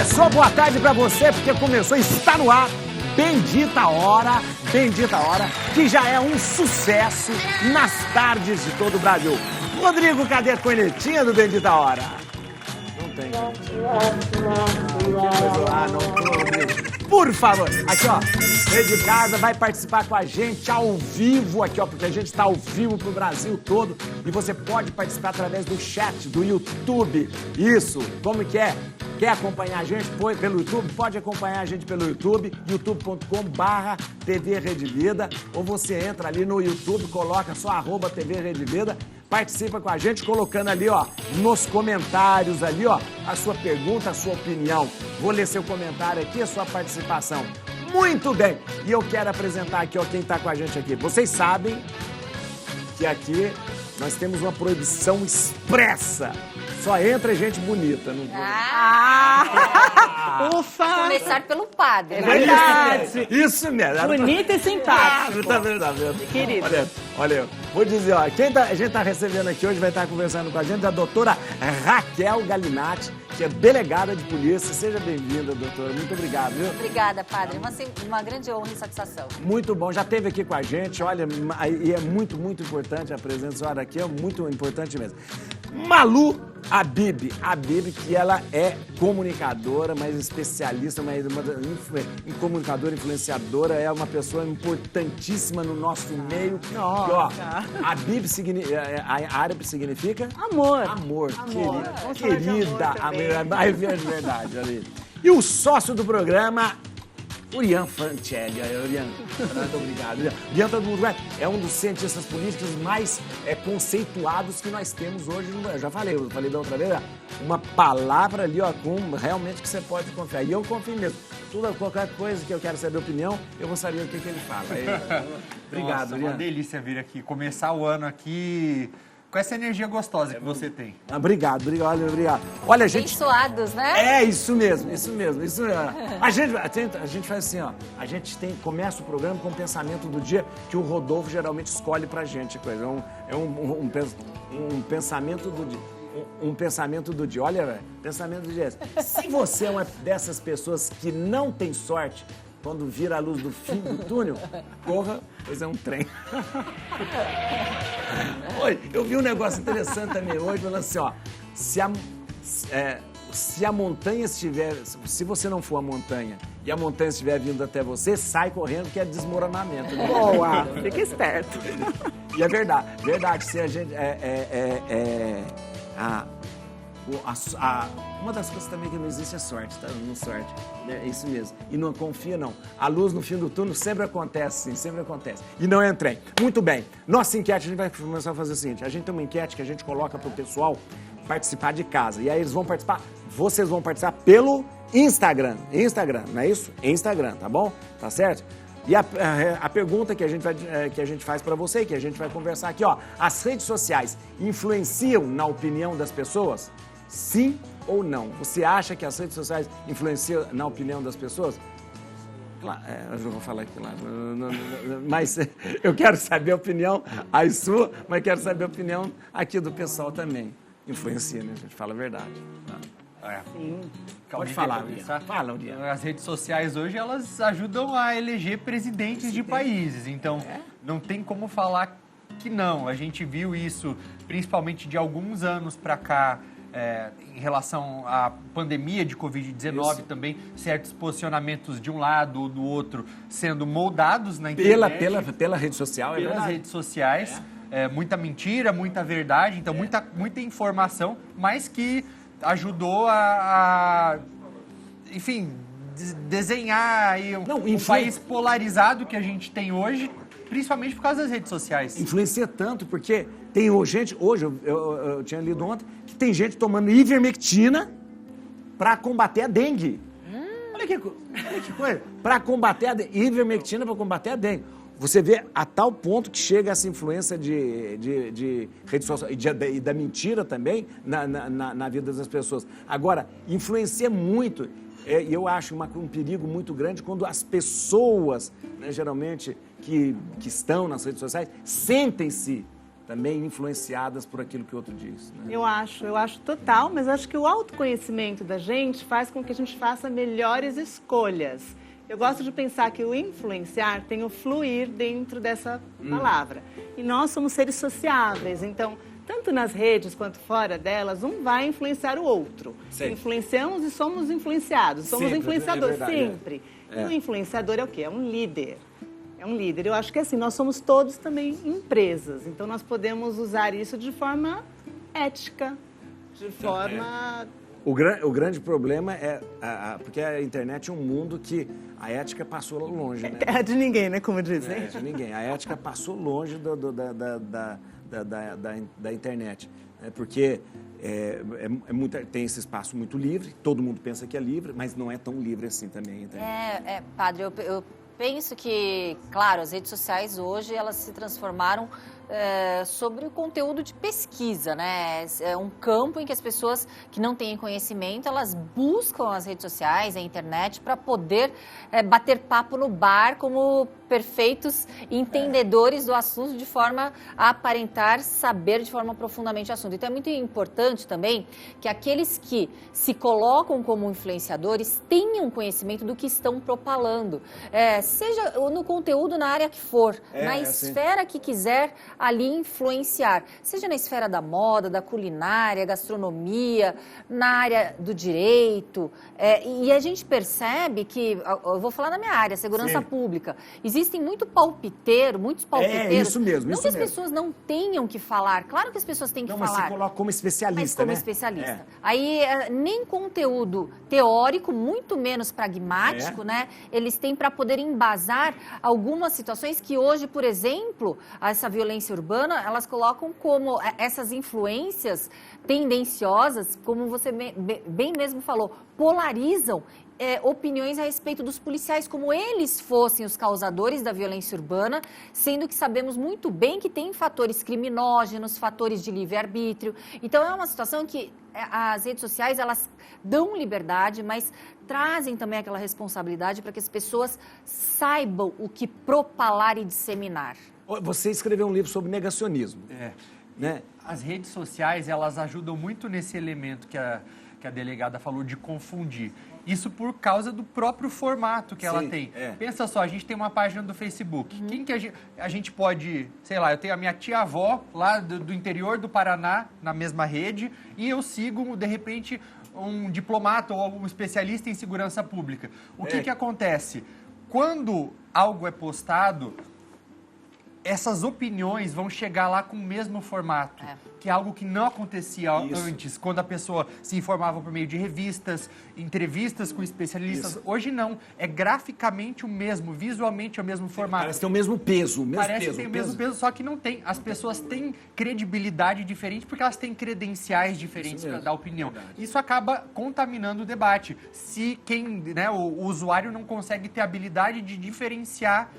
Começou, boa tarde pra você, porque começou, está no ar, Bendita Hora, que já é um sucesso nas tardes de todo o Brasil. Rodrigo, cadê a cornetinha do Bendita Hora? Não tem. Não, Rodrigo. Por favor, aqui ó, você de casa vai participar com a gente ao vivo aqui ó, porque a gente está ao vivo pro Brasil todo e você pode participar através do chat do YouTube. Isso, como que é? Quer acompanhar a gente pelo YouTube? Pode acompanhar a gente pelo YouTube, youtube.com/TV Rede Vida, ou você entra ali no YouTube, coloca só @TV Rede Vida, participa com a gente colocando ali, ó, nos comentários ali, ó, a sua pergunta, a sua opinião. Vou ler seu comentário aqui, a sua participação. Muito bem! E eu quero apresentar aqui, ó, quem tá com a gente aqui. Vocês sabem que aqui nós temos uma proibição expressa. Só entra gente bonita. Não... Ufa! Começar pelo padre. É verdade. Isso mesmo. Bonita e simpática. Tá vendo? Querido. Olha, eu vou dizer, ó, a gente tá recebendo aqui hoje, vai estar conversando com a gente, a doutora Raquel Galinatti, que é delegada de polícia. Seja bem-vinda, doutora. Muito obrigado, viu? Obrigada, padre. Uma grande honra e satisfação. Muito bom. Já esteve aqui com a gente, olha, e é muito, muito importante a presença da senhora aqui, é muito importante mesmo. Malu Habib, que ela é comunicadora, mas especialista, em comunicadora, influenciadora, é uma pessoa importantíssima no nosso meio. Nossa. E, ó, Habib árabe significa? Amor. Querida. É verdade, olha aí. E o sócio do programa, Urian Fancelli. Urian, muito obrigado. Urian, todo mundo é um dos cientistas políticos mais conceituados que nós temos hoje. Eu já falei da outra vez, uma palavra ali, ó, com realmente que você pode confiar. E eu confio mesmo. Qualquer coisa que eu quero saber a opinião, eu vou saber o que ele fala. Obrigado, Nossa, Urian. uma delícia vir aqui, começar o ano aqui com essa energia gostosa que você tem. Obrigado. Olha, gente... Abençoados, né? É, isso mesmo. A gente faz assim, ó, a gente começa o programa com o pensamento do dia que o Rodolfo geralmente escolhe pra gente. Um pensamento do dia. Um pensamento do dia. Olha, velho, pensamento do dia. Se você é uma dessas pessoas que não tem sorte, quando vira a luz do fim do túnel, corra, pois é um trem. Oi, eu vi um negócio interessante também hoje, falando assim, ó, se a montanha estiver, se você não for a montanha e a montanha estiver vindo até você, sai correndo que é desmoronamento. Né? Boa, fica esperto. E é verdade, se a gente, uma das coisas também que não existe é sorte, tá? Não sorte. É isso mesmo. E não confia, não. A luz no fim do túnel sempre acontece, sim, sempre acontece. E não é trem. Muito bem. Nossa enquete, a gente vai começar a fazer o seguinte. A gente tem uma enquete que a gente coloca pro pessoal participar de casa. E aí eles vão participar, vocês vão participar pelo Instagram. Não é isso? Instagram, tá bom? Tá certo? E a pergunta que a gente faz para você, que a gente vai conversar aqui, ó. As redes sociais influenciam na opinião das pessoas? Sim ou não? Você acha que as redes sociais influenciam na opinião das pessoas? Claro, eu já vou falar aqui, claro. Mas eu quero saber a opinião, a sua, mas quero saber a opinião aqui do pessoal também. Influencia, né? A gente fala a verdade. Tá? Sim. Pode falar, Urian. Fala, Urian. As redes sociais hoje, elas ajudam a eleger presidentes de países. Então, não tem como falar que não. A gente viu isso, principalmente de alguns anos para cá, em relação à pandemia de Covid-19 também, certos posicionamentos de um lado ou do outro sendo moldados na internet. Pela rede social, é pelas verdade. redes sociais. Muita mentira, muita verdade, então muita informação, mas que ajudou enfim, desenhar aí um país polarizado que a gente tem hoje, principalmente por causa das redes sociais. Influencia tanto, porque tem gente, hoje eu tinha lido ontem, que tem gente tomando ivermectina para combater a dengue. Olha que coisa, para combater a dengue, ivermectina para combater a dengue. Você vê a tal ponto que chega essa influência de rede social e da mentira também na vida das pessoas. Agora, influencia muito, e eu acho um perigo muito grande quando as pessoas, né, geralmente, que estão nas redes sociais, sentem-se também influenciadas por aquilo que o outro diz. Né? Eu acho total, mas acho que o autoconhecimento da gente faz com que a gente faça melhores escolhas. Eu gosto de pensar que o influenciar tem o fluir dentro dessa palavra. E nós somos seres sociáveis, então, tanto nas redes quanto fora delas, um vai influenciar o outro. Sempre. Influenciamos e somos influenciados. Somos Sempre, influenciadores, é verdade, sempre. E o influenciador é o quê? É um líder. É um líder. Eu acho que assim, nós somos todos também empresas. Então, nós podemos usar isso de forma ética, de forma... O grande problema é, porque a internet é um mundo que a ética passou longe, né? Terra de ninguém, né? Como dizem. É, de ninguém. A ética passou longe da internet. Né? Porque tem esse espaço muito livre, todo mundo pensa que é livre, mas não é tão livre assim também a internet. Padre, eu penso que, claro, as redes sociais hoje, elas se transformaram sobre o conteúdo de pesquisa, né? É um campo em que as pessoas que não têm conhecimento, elas buscam as redes sociais, a internet, para poder bater papo no bar como perfeitos entendedores do assunto, de forma a aparentar saber de forma profundamente o assunto. Então, é muito importante também que aqueles que se colocam como influenciadores tenham conhecimento do que estão propalando, seja no conteúdo, na área que for, na esfera que quiser ali influenciar, seja na esfera da moda, da culinária, gastronomia, na área do direito. E a gente percebe que, eu vou falar na minha área, segurança pública, existem muitos palpiteiros. Isso mesmo. Não que as pessoas não tenham que falar, claro que as pessoas têm que falar. Mas se coloca como especialista, mas como né? especialista. Aí, nem conteúdo teórico, muito menos pragmático, né? Eles têm para poder embasar algumas situações que hoje, por exemplo, essa violência urbana, elas colocam como essas influências tendenciosas, como você bem mesmo falou, polarizam opiniões a respeito dos policiais, como eles fossem os causadores da violência urbana, sendo que sabemos muito bem que tem fatores criminógenos, fatores de livre-arbítrio. Então, é uma situação que as redes sociais, elas dão liberdade, mas trazem também aquela responsabilidade para que as pessoas saibam o que propalar e disseminar. Você escreveu um livro sobre negacionismo. Né? As redes sociais, elas ajudam muito nesse elemento que a delegada falou de confundir. Isso por causa do próprio formato que ela tem. Pensa só, a gente tem uma página do Facebook. Quem que a gente pode... Sei lá, eu tenho a minha tia-avó lá do interior do Paraná, na mesma rede, e eu sigo, de repente, um diplomata ou algum especialista em segurança pública. O que acontece? Quando algo é postado, essas opiniões vão chegar lá com o mesmo formato, que é algo que não acontecia antes, quando a pessoa se informava por meio de revistas, entrevistas com especialistas. Hoje não, é graficamente o mesmo, visualmente é o mesmo formato. Parece ter o mesmo peso, Parece que tem o mesmo peso, só que não tem. As pessoas têm credibilidade diferente porque elas têm credenciais diferentes para dar opinião. Isso acaba contaminando o debate. Se o usuário não consegue ter a habilidade de diferenciar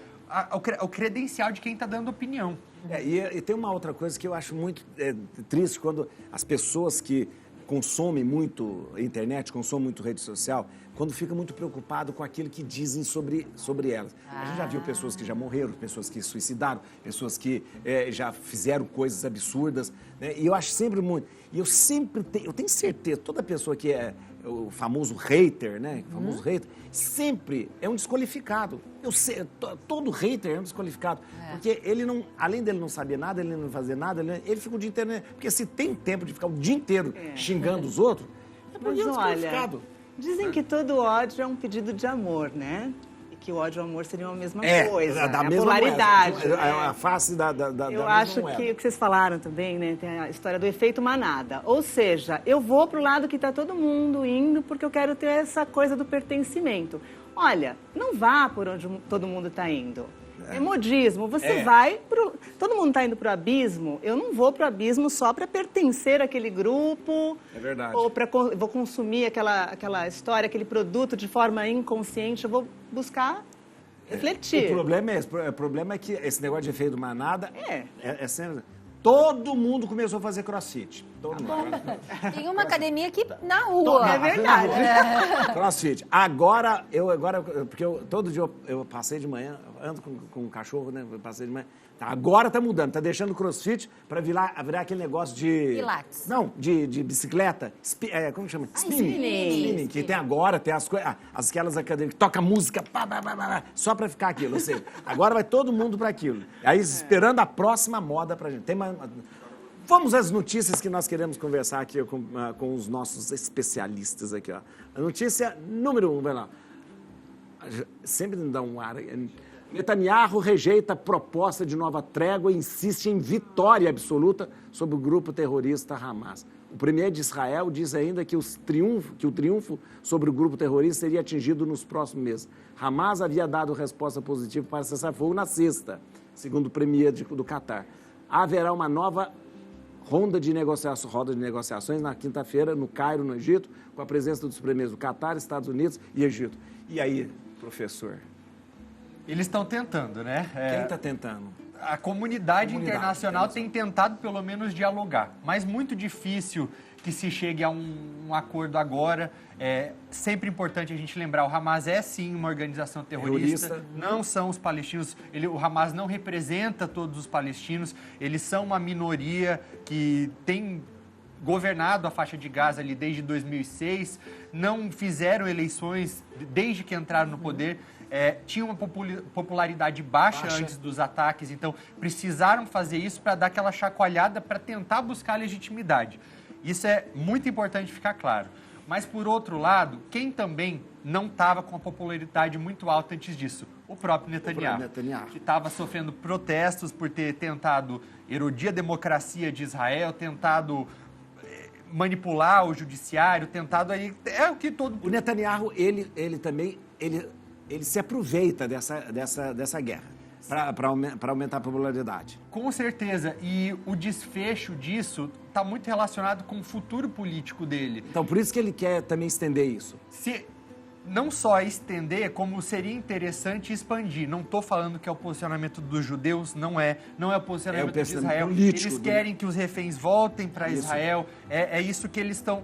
o credencial de quem está dando opinião. E tem uma outra coisa que eu acho muito triste, quando as pessoas que consomem muito internet, consomem muito rede social, quando fica muito preocupado com aquilo que dizem sobre elas. A gente já viu pessoas que já morreram, pessoas que suicidaram, pessoas que já fizeram coisas absurdas, né? E eu acho sempre muito... E eu tenho certeza, toda pessoa que é o famoso hater, né? O famoso hater, sempre é um desqualificado. Eu sei, todo hater é um desqualificado. Porque ele não, além dele não saber nada, ele não fazer nada, ele fica o dia inteiro... Né? Porque se tem tempo de ficar o dia inteiro xingando os outros, é porque é um desqualificado. Dizem que todo ódio é um pedido de amor, né? E que o ódio e o amor seriam a mesma coisa. Da a mesma polaridade. Moeda, a face da Eu acho moeda. que o que vocês falaram também, né? Tem a história do efeito manada. Ou seja, eu vou pro lado que está todo mundo indo porque eu quero ter essa coisa do pertencimento. Olha, não vá por onde todo mundo está indo. É modismo. Você vai pro... Todo mundo está indo pro abismo. Eu não vou pro abismo só para pertencer àquele grupo. É verdade. Ou vou consumir aquela história, aquele produto de forma inconsciente. Eu vou buscar refletir. O problema é que esse negócio de efeito manada é sempre... Todo mundo começou a fazer crossfit. Todo mundo. Tem uma academia aqui na rua. É verdade. Crossfit. Porque todo dia eu passei de manhã, ando com um cachorro, né? Eu passei de manhã, Agora tá mudando, tá deixando o crossfit para virar aquele negócio de... Pilates. Não, de bicicleta. Como chama? Spinning. Que tem agora, tem aquelas academias que toca música, só para ficar aquilo. Ou seja, agora vai todo mundo para aquilo. Aí esperando a próxima moda pra gente. Vamos às notícias que nós queremos conversar aqui com os nossos especialistas aqui, ó. A notícia número 1, vai lá. Sempre me dá um ar... Netanyahu rejeita a proposta de nova trégua e insiste em vitória absoluta sobre o grupo terrorista Hamas. O premier de Israel diz ainda que o triunfo sobre o grupo terrorista seria atingido nos próximos meses. Hamas havia dado resposta positiva para cessar fogo na sexta, segundo o premier do Catar. Haverá uma nova roda de negociações na quinta-feira, no Cairo, no Egito, com a presença dos premiers do Catar, Estados Unidos e Egito. E aí, professor? Eles estão tentando, né? Quem está tentando? A comunidade internacional tem tentado, pelo menos, dialogar. Mas muito difícil que se chegue a um acordo agora. É sempre importante a gente lembrar, o Hamas é, sim, uma organização terrorista. Não são os palestinos. O Hamas não representa todos os palestinos. Eles são uma minoria que tem governado a faixa de Gaza ali desde 2006. Não fizeram eleições desde que entraram no poder. Tinha uma popularidade baixa antes dos ataques, então precisaram fazer isso para dar aquela chacoalhada para tentar buscar legitimidade. Isso é muito importante ficar claro. Mas, por outro lado, quem também não estava com a popularidade muito alta antes disso? O próprio Netanyahu. Que estava sofrendo protestos por ter tentado erodir a democracia de Israel, tentado manipular o judiciário, tentado aí... É o que todo... O Netanyahu, ele também... Ele se aproveita dessa guerra para aumentar a popularidade. Com certeza. E o desfecho disso está muito relacionado com o futuro político dele. Então, por isso que ele quer também estender isso. Não só estender, como seria interessante expandir. Não estou falando que é o posicionamento dos judeus, não é o posicionamento de Israel. Eles querem que os reféns voltem para Israel. É isso que eles estão,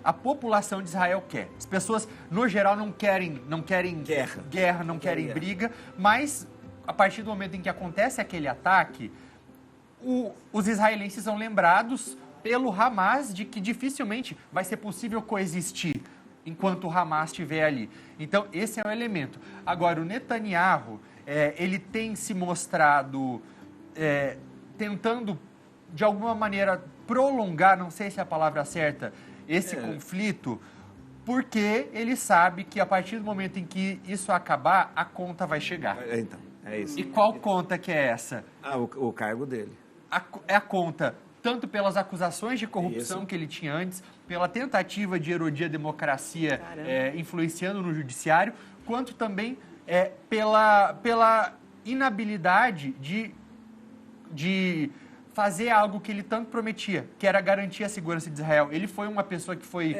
a população de Israel quer. As pessoas, no geral, não querem guerra, não querem briga, mas a partir do momento em que acontece aquele ataque, os israelenses são lembrados pelo Hamas de que dificilmente vai ser possível coexistir enquanto o Hamas estiver ali. Então, esse é o elemento. Agora, o Netanyahu, ele tem se mostrado tentando, de alguma maneira, prolongar, não sei se é a palavra certa, esse conflito, porque ele sabe que a partir do momento em que isso acabar, a conta vai chegar. Então, é isso. E qual conta que é essa? O cargo dele. É a conta tanto pelas acusações de corrupção que ele tinha antes, pela tentativa de erodir a democracia influenciando no judiciário, quanto também pela inabilidade de fazer algo que ele tanto prometia, que era garantir a segurança de Israel. Ele foi uma pessoa que foi...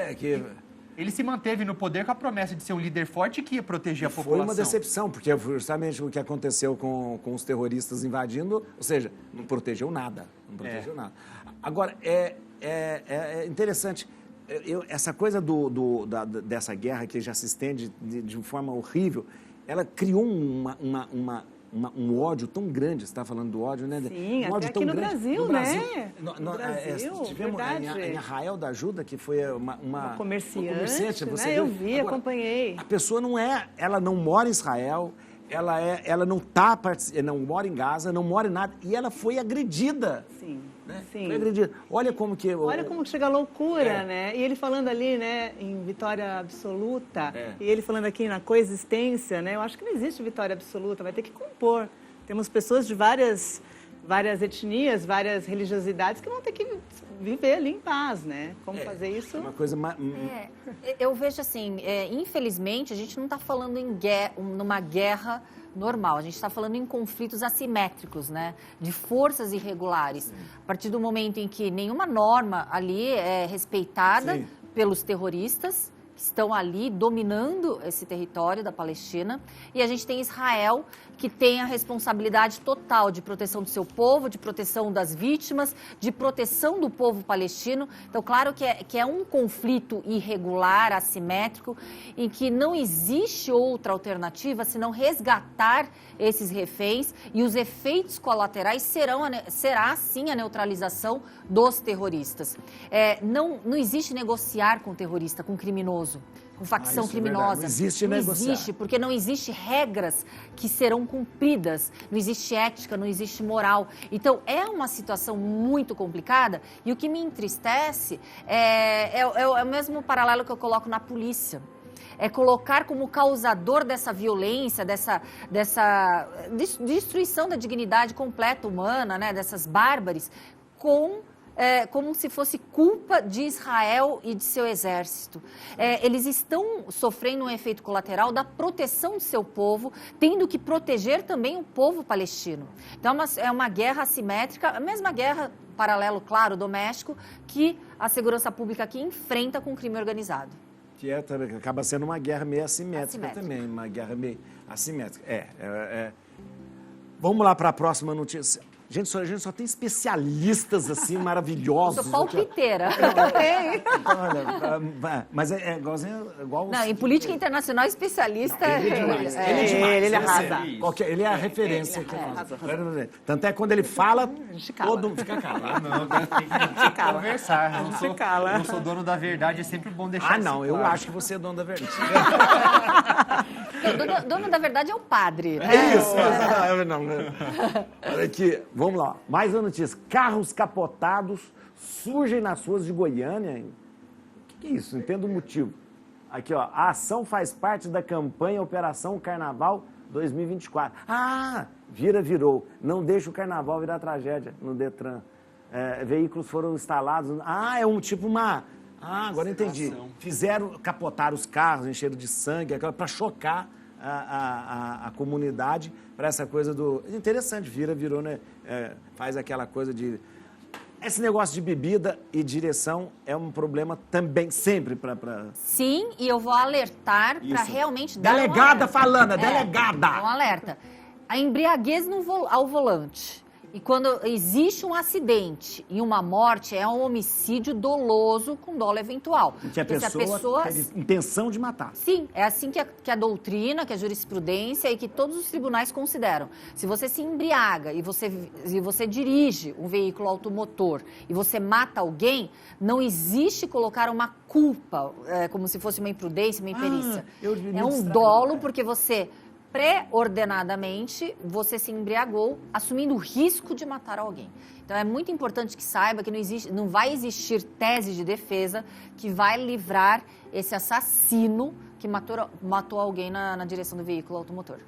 Ele se manteve no poder com a promessa de ser um líder forte que ia proteger a população. Foi uma decepção, porque justamente o que aconteceu com os terroristas invadindo, ou seja, não protegeu nada. Agora, é interessante, essa coisa dessa guerra que já se estende de forma horrível, ela criou um ódio tão grande. Você está falando do ódio, né? Sim, ódio até aqui no Brasil, né? No Brasil, tivemos em Arraial da Ajuda, que foi uma comerciante, você né? Eu vi, agora, acompanhei. A pessoa ela não mora em Israel, ela não mora em Gaza, não mora em nada, e ela foi agredida. Sim. Né? Sim. Foi agredida. Olha como chega a loucura, né? E ele falando ali, né, em vitória absoluta, e ele falando aqui na coexistência, né? Eu acho que não existe vitória absoluta, vai ter que compor. Temos pessoas de várias etnias, várias religiosidades que vão ter que viver ali em paz, né? Como fazer isso? Uma coisa eu vejo assim, infelizmente, a gente não está falando numa guerra normal, a gente está falando em conflitos assimétricos, né? De forças irregulares. A partir do momento em que nenhuma norma ali é respeitada pelos terroristas, estão ali dominando esse território da Palestina, e a gente tem Israel, que tem a responsabilidade total de proteção do seu povo, de proteção das vítimas, de proteção do povo palestino. Então, claro que é um conflito irregular, assimétrico, em que não existe outra alternativa senão resgatar esses reféns, e os efeitos colaterais será sim a neutralização dos terroristas. Não existe negociar com terrorista, com criminoso, com facção criminosa. Não existe negociar. Não existe, porque não existe regras que serão cumpridas, não existe ética, não existe moral. Então, é uma situação muito complicada, e o que me entristece é o mesmo paralelo que eu coloco na polícia. É colocar como causador dessa violência, dessa destruição da dignidade completa humana, né, dessas bárbares, como se fosse culpa de Israel e de seu exército. Eles estão sofrendo um efeito colateral da proteção do seu povo, tendo que proteger também o povo palestino. Então, é uma guerra assimétrica, a mesma guerra, paralelo, claro, doméstico, que a segurança pública aqui enfrenta com o crime organizado. Que acaba sendo uma guerra meio assimétrica também, uma guerra meio assimétrica. Vamos lá para a próxima notícia. A gente só tem especialistas assim maravilhosos. Eu sou palpiteira. Olha, mas é igual... Não, em política internacional, especialista... Ele é demais. Ele arrasa. Ele é a referência. Tanto é que quando ele fala, todo mundo fica calado. Não, tem que conversar. Eu não sou dono da verdade, é sempre bom deixar isso não, eu claro. acho que você é dono da verdade. Dono da verdade é o padre. É isso. Olha aqui, vamos lá. Mais uma notícia. Carros capotados surgem nas ruas de Goiânia. O que é isso? Não entendo o motivo. Aqui, ó. A ação faz parte da campanha Operação Carnaval 2024. Virou. Não deixa o carnaval virar tragédia no Detran. Veículos foram instalados... é um tipo uma... agora entendi. Capotaram os carros, encheram de sangue, para chocar a comunidade, para essa coisa do... Interessante, virou, né? Faz aquela coisa de... Esse negócio de bebida e direção é um problema também, sempre para... Sim, e eu vou alertar para realmente dar Delegada falando, delegada! Um alerta. A embriaguez ao volante. E quando existe um acidente e uma morte, é um homicídio doloso com dolo eventual. Que a pessoa tem intenção de matar. Sim, é assim que a doutrina, que a jurisprudência e que todos os tribunais consideram. Se você se embriaga e você dirige um veículo automotor e você mata alguém, não existe colocar uma culpa, como se fosse uma imprudência, uma imperícia. É um dolo porque você... pré-ordenadamente, você se embriagou, assumindo o risco de matar alguém. Então, é muito importante que saiba que não vai existir tese de defesa que vai livrar esse assassino que matou alguém na direção do veículo automotor.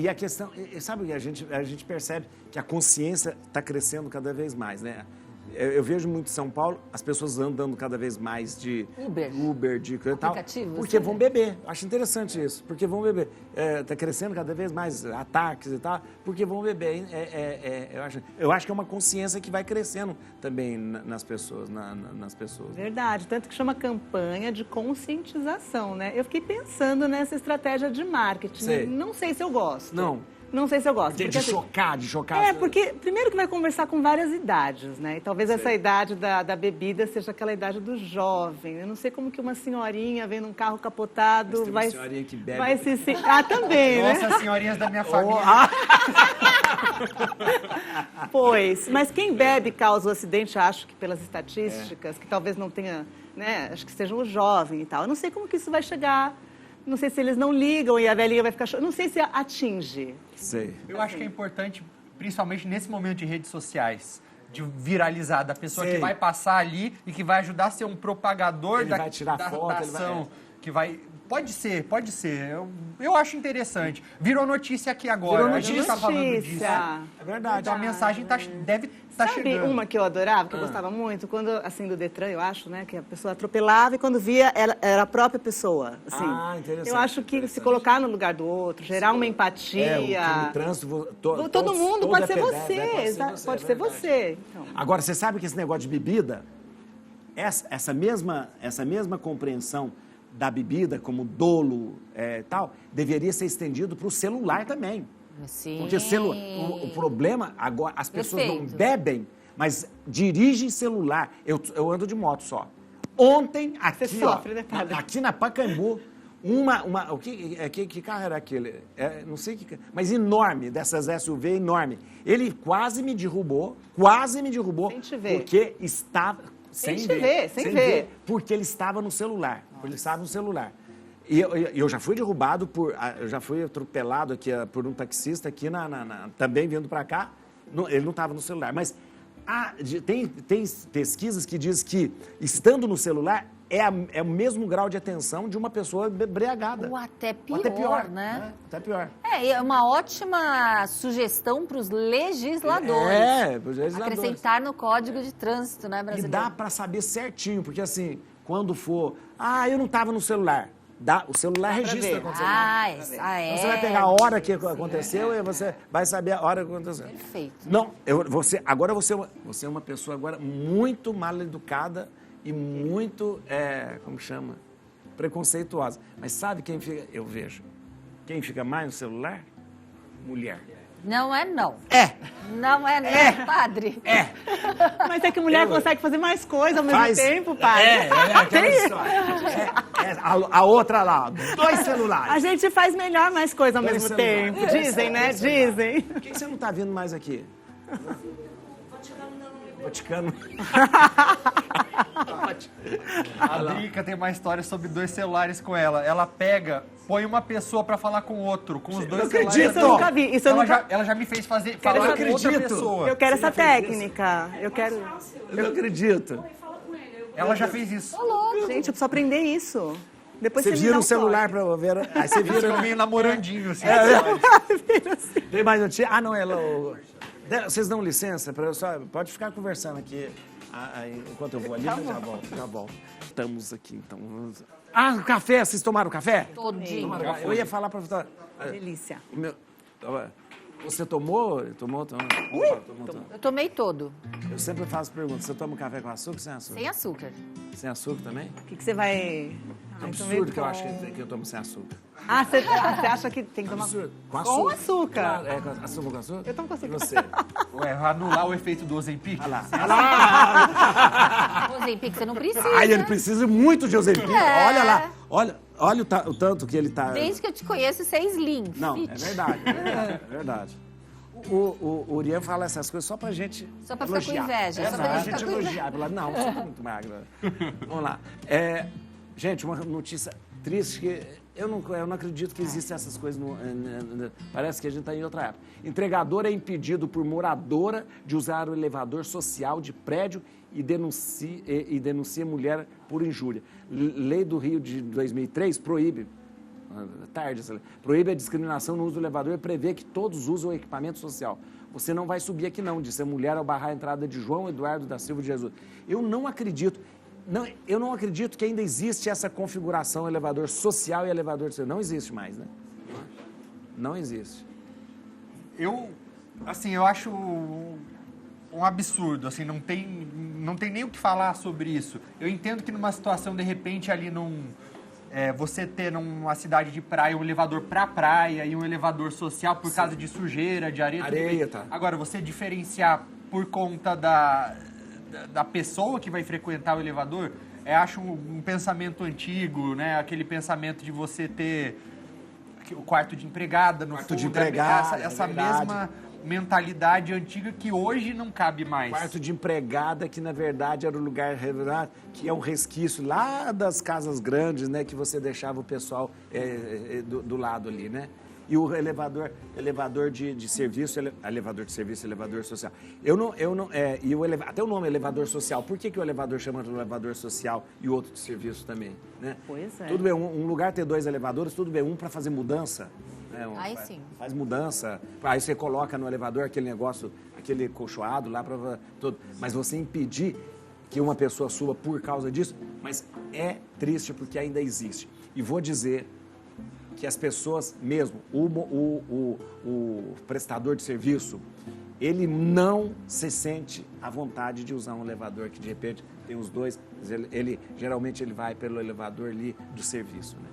E a questão... Sabe, a gente percebe que a consciência está crescendo cada vez mais, né? Eu vejo muito em São Paulo, as pessoas andando cada vez mais de Uber de tal, porque vão beber. Acho interessante isso, porque vão beber. Está crescendo cada vez mais ataques e tal, porque vão beber. Eu acho que é uma consciência que vai crescendo também nas pessoas. Verdade, tanto que chama campanha de conscientização, né? Eu fiquei pensando nessa estratégia de marketing. Sei. Não sei se eu gosto. Não sei se eu gosto. De chocar. Porque primeiro que vai conversar com várias idades, né? E talvez essa idade da bebida seja aquela idade do jovem. Eu não sei como que uma senhorinha vendo um carro capotado uma senhorinha que bebe. Vai se... também, né? Nossa, senhorinhas da minha família. Pois, mas quem bebe causa o acidente, acho que pelas estatísticas, que talvez não tenha, né? Acho que sejam os jovens e tal. Eu não sei como que isso vai chegar. Não sei se eles não ligam e a velhinha vai ficar chorando. Não sei se atinge. Sei. Eu acho que é importante, principalmente nesse momento de redes sociais, de viralizar, da pessoa que vai passar ali e que vai ajudar a ser um propagador da ação. Que vai... Pode ser. Eu acho interessante. Virou notícia aqui agora. A gente está falando disso. É verdade. Então a mensagem deve estar chegando. Sabe uma que eu adorava, que eu gostava muito? Quando, assim, do Detran, eu acho, né? Que a pessoa atropelava e quando via, era a própria pessoa. Assim. Interessante. Eu acho que se colocar no lugar do outro, gerar uma empatia... No trânsito... Todo mundo pode ser você. Pode ser você. Então. Agora, você sabe que esse negócio de bebida essa mesma compreensão da bebida como dolo e tal, deveria ser estendido para o celular também. Sim. Porque o problema, agora, as pessoas não Perfeito. bebem, mas dirigem celular. Eu ando de moto só. Ontem, aqui, Você sofre, né, padre? aqui na Pacaembu, que carro era aquele? Não sei que, mas enorme, dessas SUV enorme. Ele quase me derrubou, Sem te ver. porque estava... Sem te ver, sem ver. Porque ele estava no celular. Ele estava no celular. E eu já fui derrubado eu já fui atropelado aqui por um taxista aqui também vindo para cá. Ele não estava no celular. Mas tem pesquisas que dizem que estando no celular é o mesmo grau de atenção de uma pessoa embriagada. Ou até pior, né? Até pior. É uma ótima sugestão para os legisladores. Para os legisladores. Acrescentar no Código de Trânsito, né, E brasileiro? dá para saber certinho, porque assim, quando for... eu não estava no celular. O celular registra ver. quando você não... É. Então, você vai pegar a hora que aconteceu e você vai saber a hora que aconteceu. Perfeito. Não, agora você é uma pessoa agora muito mal educada e muito, como chama? Preconceituosa. Mas sabe quem fica, eu vejo, quem fica mais no celular? Mulher. Não é não. Não, padre. Mas é que mulher consegue fazer mais coisas ao mesmo tempo, padre. Aquela história. A outra lá, 2 celulares. A gente faz melhor mais coisas ao 2 mesmo celulares. tempo. Dizem, né? Dizem. Por que você não tá vindo mais aqui? Vaticano. A Drica tem uma história sobre 2 celulares com ela. Ela põe uma pessoa pra falar com o outro, com os 2 não celulares. acredito. Isso eu nunca vi. Isso eu nunca... Ela já me fez falar não com outra acredito. pessoa. Eu quero essa Você já fez técnica. Eu quero... Eu não acredito. Ela já fez isso. Gente, eu preciso aprender isso. Depois Você me vira dá um celular pra ver. Aí você Vira vira. meio namorandinho, assim. Tem mais notícia? Não, vocês dão licença? Pode ficar conversando aqui enquanto eu vou ali, mas já volto. Estamos aqui, então. O café, vocês tomaram café? Todinho. Eu ia falar pra... Delícia. Você tomou? Tomou. Eu tomei todo. Eu sempre faço perguntas. Você toma café com açúcar ou sem açúcar? Sem açúcar. Sem açúcar também? O que você vai... É um absurdo que eu acho que eu tomo sem açúcar. Você acha que tem que tomar... Absurdo. Com açúcar. Claro, com açúcar com açúcar? Eu tomo com açúcar. E você? Ué, anular o efeito do Ozempic? Olha lá. Ozempic, você não precisa. Ele precisa muito de Ozempic. É. Olha lá. Olha o tanto que ele tá... Desde que eu te conheço, você é slim. Não, fit. é verdade. É verdade. O Uriel fala essas coisas só pra gente Só pra ficar com elogiar. inveja, só Só pra pra gente gente ficar com elogiar. Falar, não, você tá muito magra. Vamos lá. Gente, uma notícia triste que eu não acredito que existem essas coisas. Parece que a gente está em outra época. Entregador é impedido por moradora de usar o elevador social de prédio e denuncia mulher por injúria. Lei do Rio de 2003 proíbe a discriminação no uso do elevador e prevê que todos usam o equipamento social. Você não vai subir aqui não, disse a mulher ao barrar a entrada de João Eduardo da Silva de Jesus. Eu não acredito que ainda existe essa configuração elevador social e elevador social. Não existe mais, né? Não existe. Eu acho um absurdo, assim, não tem nem o que falar sobre isso. Eu entendo que numa situação, de repente, ali você ter numa cidade de praia um elevador pra praia e um elevador social por causa de sujeira, de areia. Areia, tá. Agora, você diferenciar por conta da pessoa que vai frequentar o elevador, acho um pensamento antigo, né? Aquele pensamento de você ter o quarto de empregada no Quarto fundo, de empregada, essa verdade. mesma mentalidade antiga que hoje não cabe mais. Quarto de empregada, que na verdade era o lugar que é um resquício lá das casas grandes, né? Que você deixava o pessoal do lado ali, né? E o elevador de serviço, elevador social. Até o nome elevador social. Por que o elevador chama de elevador social e o outro de serviço também, né? Pois é. Tudo bem, um lugar ter 2 elevadores, tudo bem, um para fazer mudança. Né? Aí sim. Faz mudança, aí você coloca no elevador aquele negócio, aquele colchoado lá para tudo. Mas você impedir que uma pessoa suba por causa disso, mas é triste porque ainda existe. E vou dizer que as pessoas mesmo, o prestador de serviço, ele não se sente à vontade de usar um elevador que de repente tem os dois, mas geralmente ele vai pelo elevador ali do serviço, né?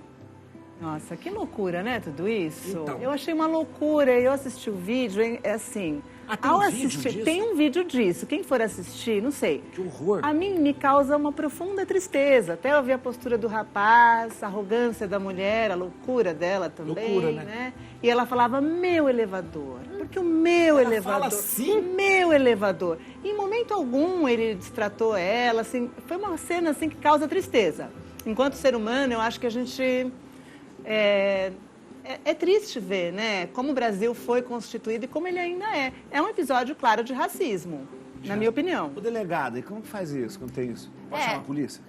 Nossa, que loucura, né, tudo isso? Então. Eu achei uma loucura, eu assisti o vídeo, é assim... Tem ao um vídeo assistir, disso? tem um vídeo disso, quem for assistir, não sei. Que horror. A mim me causa uma profunda tristeza, até eu vi a postura do rapaz, a arrogância da mulher, a loucura dela também, Loucura, né? E ela falava, meu elevador, porque o meu Ela elevador, fala assim? o meu elevador. Em momento algum ele destratou ela, assim, foi uma cena assim que causa tristeza. Enquanto ser humano, eu acho que a gente... É triste ver, né, como o Brasil foi constituído e como ele ainda é. É um episódio, claro, de racismo, na minha opinião. O delegado, e como que faz isso quando tem isso? Pode chamar a polícia?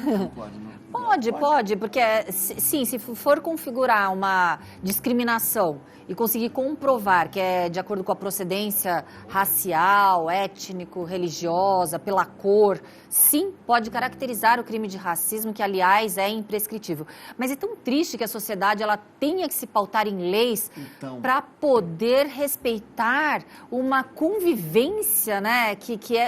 Não pode, não. Pode, porque sim, se for configurar uma discriminação e conseguir comprovar que é de acordo com a procedência racial, étnico, religiosa, pela cor, sim, pode caracterizar o crime de racismo, que aliás é imprescritível. Mas é tão triste que a sociedade ela tenha que se pautar em leis para poder respeitar uma convivência, né,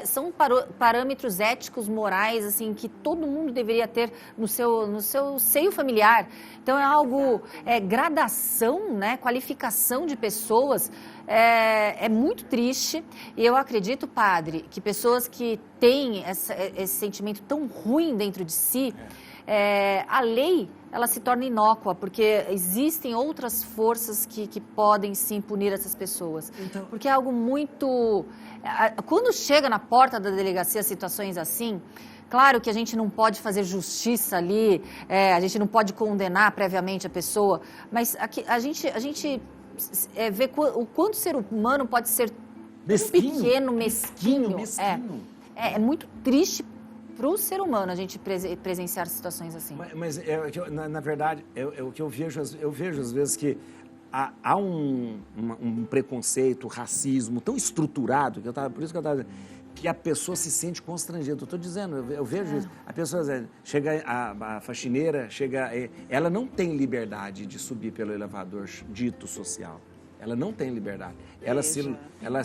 são parâmetros éticos, morais, assim, que todo mundo deveria ter no seu seio familiar. Então é algo, gradação, né, qualificação de pessoas, é muito triste. E eu acredito, padre, que pessoas que têm esse sentimento tão ruim dentro de si, a lei ela se torna inócua, porque existem outras forças que podem sim punir essas pessoas. Então... Porque é algo muito... Quando chega na porta da delegacia situações assim, claro que a gente não pode fazer justiça ali, a gente não pode condenar previamente a pessoa, mas aqui, a gente vê o quanto o ser humano pode ser mesquinho, pequeno, mesquinho. Mesquinho. É muito triste para o ser humano a gente presenciar situações assim. Mas na verdade, o que eu vejo às vezes que há um preconceito, racismo tão estruturado, por isso que eu estava dizendo, que a pessoa se sente constrangida. Eu estou dizendo, eu vejo isso. A pessoa chega, a faxineira, ela não tem liberdade de subir pelo elevador dito social. Ela não tem liberdade.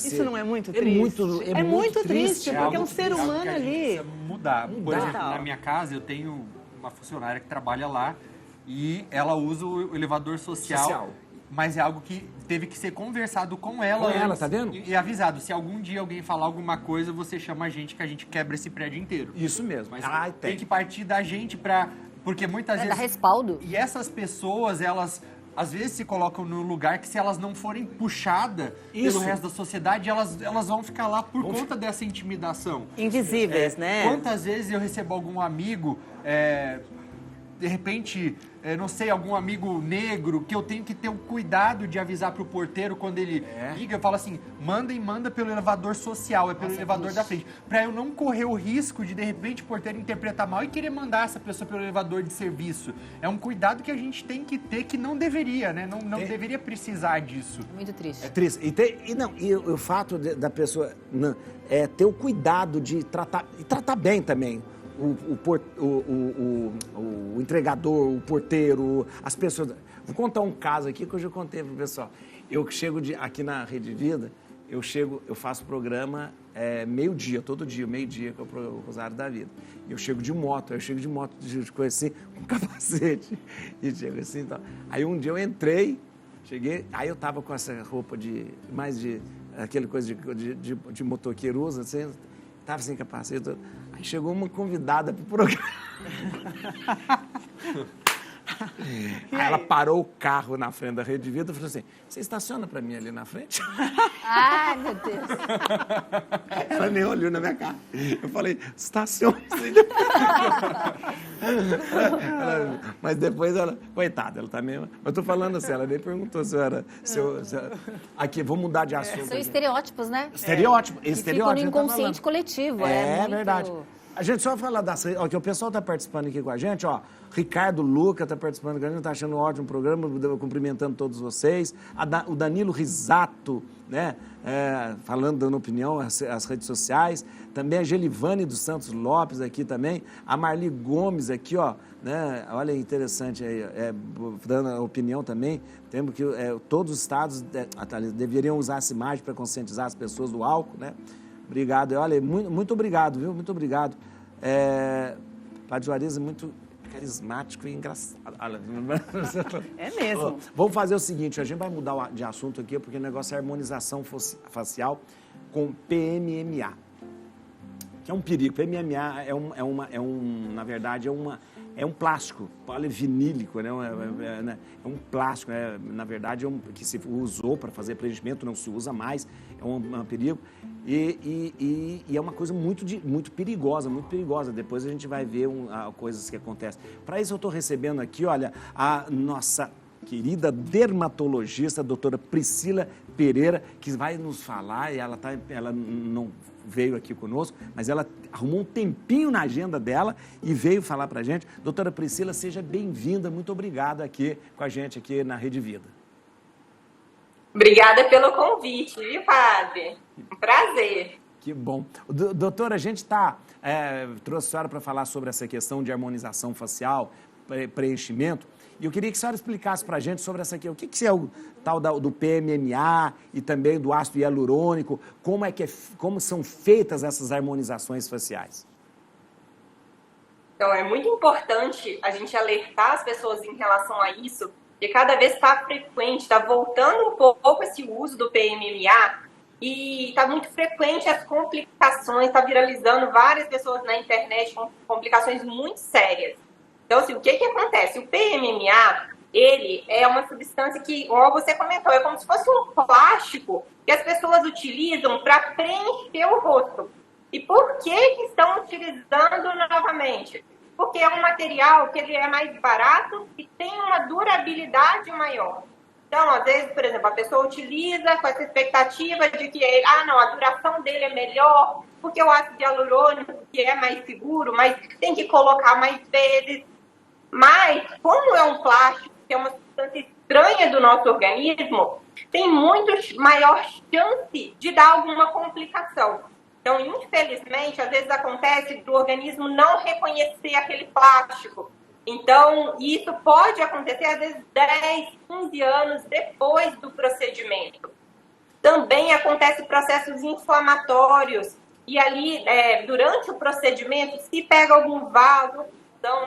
Isso não é muito triste? É muito triste, porque é um ser humano ali. Precisa mudar. Por exemplo, na minha casa eu tenho uma funcionária que trabalha lá e ela usa o elevador social. Mas é algo que teve que ser conversado com ela. Com ela, tá vendo? E avisado. Se algum dia alguém falar alguma coisa, você chama a gente que a gente quebra esse prédio inteiro. Isso mesmo. Mas tem que partir da gente porque muitas vezes... Dá respaldo. E essas pessoas, elas... Às vezes se colocam no lugar que se elas não forem puxadas pelo resto da sociedade, elas vão ficar lá por conta dessa intimidação. Invisíveis, né? Quantas vezes eu recebo algum amigo, de repente, não sei, algum amigo negro, que eu tenho que ter o cuidado de avisar pro porteiro quando ele liga, eu falo assim, manda pelo elevador social, pelo elevador da frente, para eu não correr o risco de repente, o porteiro interpretar mal e querer mandar essa pessoa pelo elevador de serviço. É um cuidado que a gente tem que ter, que não deveria, né? Não deveria precisar disso. Muito triste. É triste. E o fato da pessoa ter o cuidado de tratar bem também. O entregador, o porteiro, as pessoas... Vou contar um caso aqui que eu já contei pro pessoal. Eu chego aqui na Rede Vida, eu faço programa meio-dia, todo dia, meio-dia, que é o Rosário da Vida. Eu chego de moto de coisa assim, com capacete. E chego assim, então. Aí um dia eu cheguei, aí eu tava com essa roupa aquele coisa de motoqueiro usa, assim, tava sem capacete. Aí chegou uma convidada pro programa. Aí ela parou o carro na frente da Rede Vida e falou assim, você estaciona pra mim ali na frente? Ai, meu Deus. Ela nem olhou na minha cara. Eu falei, estaciona. Mas depois ela, coitada, ela tá mesmo. Mas eu tô falando assim, ela nem perguntou se eu era... Aqui, vou mudar de assunto. São estereótipos, né? Estereótipo. Que ficam no inconsciente coletivo. É muito... verdade. A gente só falar que o pessoal está participando aqui com a gente, ó. Ricardo Luca está participando com a gente, está achando um ótimo programa, cumprimentando todos vocês. O Danilo Risato, né? Dando opinião às redes sociais. Também a Gelivane dos Santos Lopes aqui também. A Marli Gomes aqui, ó. Né? Olha, interessante aí, dando a opinião também. Temos que todos os estados deveriam usar essa imagem para conscientizar as pessoas do álcool, né? Obrigado. Olha, muito obrigado, viu? Muito obrigado. Padre Juarez é muito carismático e engraçado. É mesmo. Vamos fazer o seguinte, a gente vai mudar de assunto aqui, porque o negócio é harmonização facial com PMMA, que é um perigo. PMMA na verdade, é um plástico polivinílico, né? É um plástico, na verdade, que se usou para fazer preenchimento, não se usa mais, é um perigo. E é uma coisa muito perigosa, muito perigosa. Depois a gente vai ver coisas que acontecem. Para isso eu estou recebendo aqui, olha, a nossa querida dermatologista, a doutora Priscila Pereira, que vai nos falar, e ela não veio aqui conosco, mas ela arrumou um tempinho na agenda dela e veio falar para a gente. Doutora Priscila, seja bem-vinda, muito obrigado aqui com a gente aqui na Rede Vida. Obrigada pelo convite, viu, padre? Um prazer. Que bom. Doutora, a gente trouxe a senhora para falar sobre essa questão de harmonização facial, preenchimento, e eu queria que a senhora explicasse para a gente sobre essa aqui, o que é o tal do PMMA e também do ácido hialurônico, como são feitas essas harmonizações faciais. Então, é muito importante a gente alertar as pessoas em relação a isso, porque cada vez está frequente, está voltando um pouco esse uso do PMMA, e está muito frequente as complicações, está viralizando várias pessoas na internet com complicações muito sérias. Então, assim, o que acontece? O PMMA, ele é uma substância que, como você comentou, é como se fosse um plástico que as pessoas utilizam para preencher o rosto. E por que estão utilizando novamente? Porque é um material que ele é mais barato e tem uma durabilidade maior. Então, às vezes, por exemplo, a pessoa utiliza com essa expectativa de que, a duração dele é melhor, porque o ácido hialurônico que é mais seguro, mas tem que colocar mais vezes. Mas, como é um plástico, que é uma substância estranha do nosso organismo, tem muito maior chance de dar alguma complicação. Então, infelizmente, às vezes acontece do organismo não reconhecer aquele plástico. Então, isso pode acontecer, às vezes, 10, 15 anos depois do procedimento. Também acontecem processos inflamatórios. E ali, durante o procedimento, se pega algum vaso,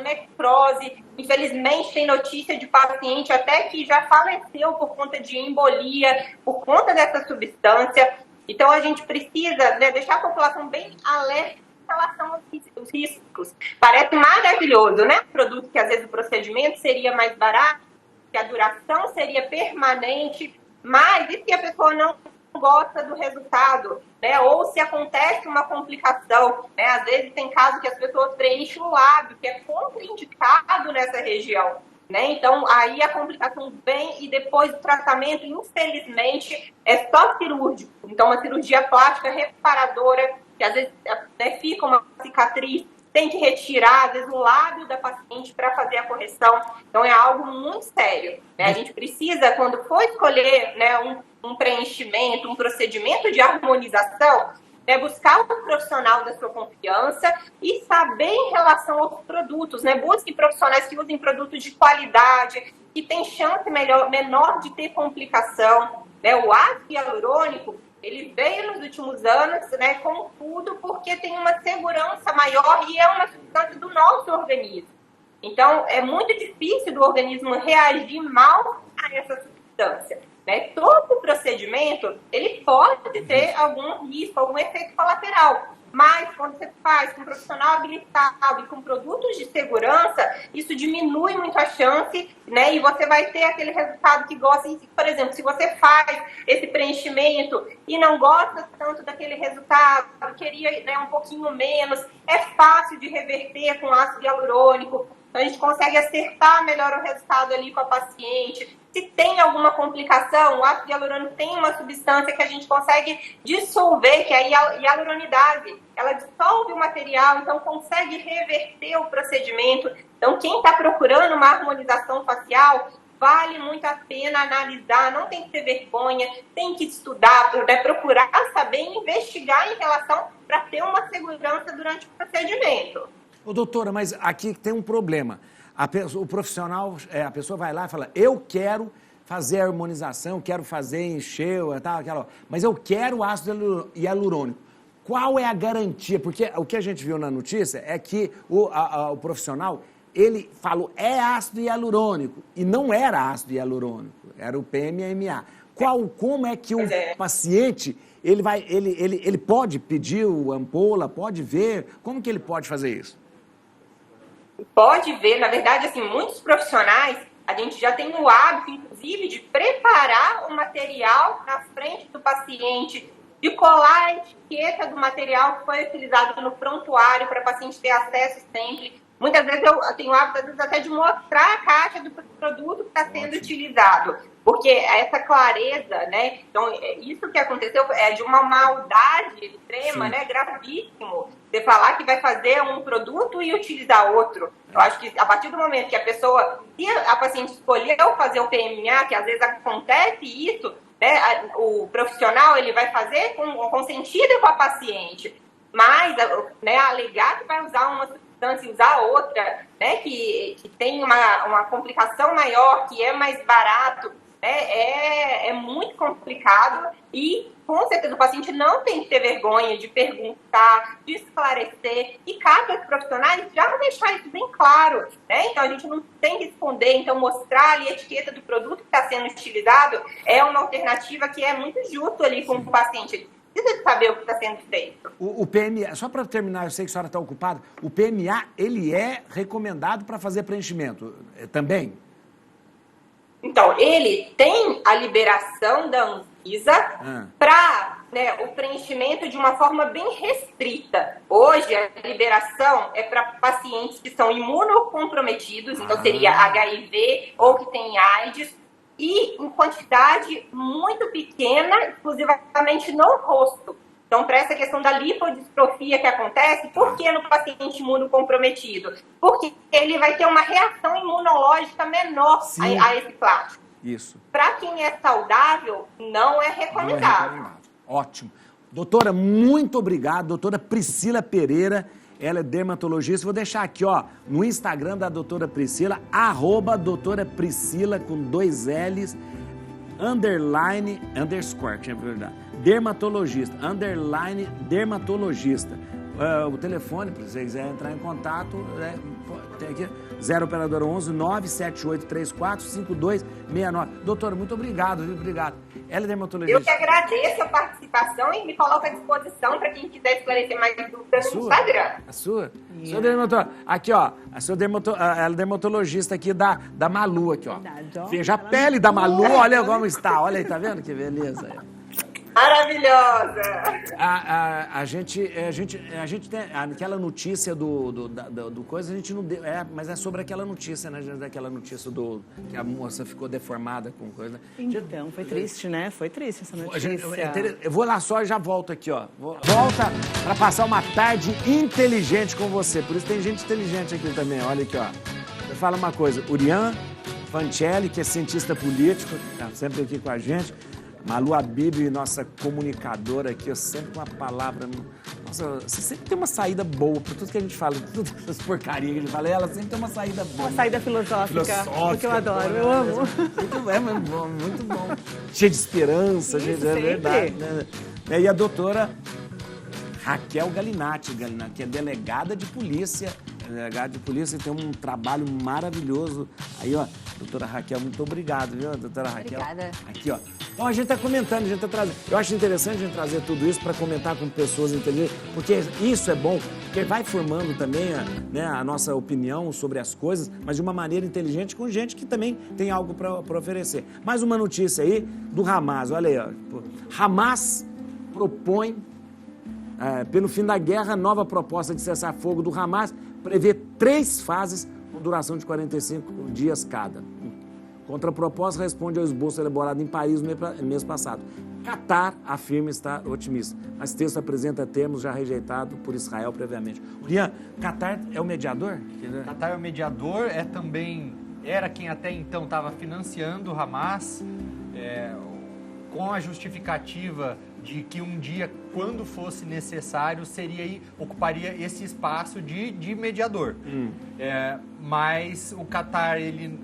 necrose. Infelizmente, tem notícia de paciente até que já faleceu por conta de embolia, por conta dessa substância. Então, a gente precisa deixar a população bem alerta em relação aos riscos. Parece maravilhoso, né? Produto que, às vezes, o procedimento seria mais barato, que a duração seria permanente, mas e se a pessoa não gosta do resultado, né? Ou se acontece uma complicação, né? Às vezes tem casos que as pessoas preenchem o lábio, que é contraindicado nessa região, né? Então, aí a complicação vem e depois do tratamento, infelizmente, é só cirúrgico. Então, uma cirurgia plástica reparadora, que às vezes fica uma cicatriz, tem que retirar, às vezes, o lábio da paciente para fazer a correção. Então, é algo muito sério, né? A gente precisa, quando for escolher, né, um preenchimento, um procedimento de harmonização, buscar um profissional da sua confiança e saber em relação aos produtos, né? Busque profissionais que usem produtos de qualidade, que tem chance menor de ter complicação, né? O ácido hialurônico, ele veio nos últimos anos, né, com tudo, porque tem uma segurança maior e é uma substância do nosso organismo. Então, é muito difícil do organismo reagir mal a essa substância, né? Todo procedimento, ele pode ter algum risco, algum efeito colateral. Mas, quando você faz com um profissional habilitado e com produtos de segurança, isso diminui muito a chance, né? E você vai ter aquele resultado que gosta. Por exemplo, se você faz esse preenchimento e não gosta tanto daquele resultado, queria, né, um pouquinho menos, é fácil de reverter com ácido hialurônico. Então, a gente consegue acertar melhor o resultado ali com a paciente. Se tem alguma complicação, o ácido hialurônico tem uma substância que a gente consegue dissolver, que é a hialuronidase. Ela dissolve o material, então consegue reverter o procedimento. Então, quem está procurando uma harmonização facial, vale muito a pena analisar, não tem que ter vergonha, tem que estudar, procurar saber e investigar em relação para ter uma segurança durante o procedimento. Ô, doutora, mas aqui tem um problema. O profissional, a pessoa vai lá e fala, eu quero fazer a harmonização, quero fazer encher, tal, mas eu quero ácido hialurônico. Qual é a garantia? Porque o que a gente viu na notícia é que o profissional, ele falou, é ácido hialurônico, e não era ácido hialurônico, era o PMMA. Como é que o paciente, ele pode pedir o ampola, pode ver? Como que ele pode fazer isso? Pode ver, na verdade, assim, muitos profissionais, a gente já tem o hábito, inclusive, de preparar o material na frente do paciente, de colar a etiqueta do material que foi utilizado no prontuário para o paciente ter acesso sempre. Muitas vezes eu tenho o hábito, às vezes, até de mostrar a caixa do produto que está sendo utilizado, porque essa clareza, né? Então, isso que aconteceu é de uma maldade extrema, né? Gravíssimo. Você falar que vai fazer um produto e utilizar outro. Eu acho que a partir do momento que a paciente escolheu fazer o PMA, que às vezes acontece isso, né? O profissional, ele vai fazer consentido com a paciente, mas, né, alegar que vai usar uma substância e usar outra, né, que tem uma complicação maior, que é mais barato, né, é muito complicado e, com certeza, o paciente não tem que ter vergonha de perguntar, de esclarecer, e cabe aos profissionais já deixar isso bem claro, né? Então, a gente não tem que esconder, então, mostrar ali a etiqueta do produto que está sendo utilizado é uma alternativa que é muito justo ali com o paciente. Precisa de saber o que está sendo feito. O PMA, só para terminar, eu sei que a senhora está ocupada, o PMA, ele é recomendado para fazer preenchimento também? Então, ele tem a liberação da Anvisa para, né, o preenchimento de uma forma bem restrita. Hoje, a liberação é para pacientes que são imunocomprometidos, então seria HIV ou que tem AIDS, e em quantidade muito pequena, exclusivamente no rosto. Então, para essa questão da lipodistrofia que acontece, por que no paciente imunocomprometido? Porque ele vai ter uma reação imunológica menor a esse plástico. Isso. Para quem é saudável, não é recomendado. Ótimo. Doutora, muito obrigado. Doutora Priscila Pereira, ela é dermatologista. Vou deixar aqui, ó, no Instagram da doutora Priscila, @doutora Priscila com 2 L's, _, que é verdade, dermatologista, dermatologista. O telefone, para você quiser entrar em contato, tem aqui, 0 operadora 11 978 34 5269. Doutora, muito obrigado, viu? Obrigado. Ela é dermatologista. Eu que agradeço a participação e me coloco à disposição para quem quiser esclarecer mais dúvidas no Instagram. A sua? Sua dermatologista. Aqui, ó, ela é dermatologista aqui da Malu, aqui, ó. Veja a pele da Malu, olha como está. Olha aí, tá vendo que beleza? Maravilhosa! A gente tem aquela notícia do coisa, a gente não deu, mas é sobre aquela notícia, né? Daquela notícia que a moça ficou deformada com coisa. Então, foi triste, né? Foi triste essa notícia. Eu vou lá só e já volto aqui, ó. Volta para passar uma tarde inteligente com você. Por isso tem gente inteligente aqui também. Olha aqui, ó. Eu falo uma coisa. Urian Fancelli, que é cientista político, tá sempre aqui com a gente. Malu Habib, nossa comunicadora aqui, eu sempre com uma palavra... Nossa, você sempre tem uma saída boa para tudo que a gente fala, todas essas porcarias que a gente fala, ela sempre tem uma saída boa. Uma saída filosófica que eu adoro, eu amo. Muito bom. Cheia de esperança, Isso, é verdade. Né? E a doutora Raquel Galinatti, que é delegada de polícia. Delegada de polícia, tem um trabalho maravilhoso. Aí, ó, doutora Raquel, muito obrigado, viu, doutora Raquel? Obrigada. Aqui, ó. Então, a gente está comentando, a gente está trazendo. Eu acho interessante a gente trazer tudo isso para comentar com pessoas inteligentes, porque isso é bom, porque vai formando também a nossa opinião sobre as coisas, mas de uma maneira inteligente, com gente que também tem algo para oferecer. Mais uma notícia aí do Hamas, olha aí, ó. Hamas propõe, pelo fim da guerra, nova proposta de cessar-fogo do Hamas prevê 3 fases com duração de 45 dias cada. Contraproposta responde ao esboço elaborado em Paris no mês passado. Catar afirma estar otimista, mas texto apresenta termos já rejeitados por Israel previamente. Urian, Catar é o mediador? Catar é o mediador, era quem até então estava financiando o Hamas, com a justificativa de que um dia, quando fosse necessário, ocuparia esse espaço de mediador. Mas o Catar, ele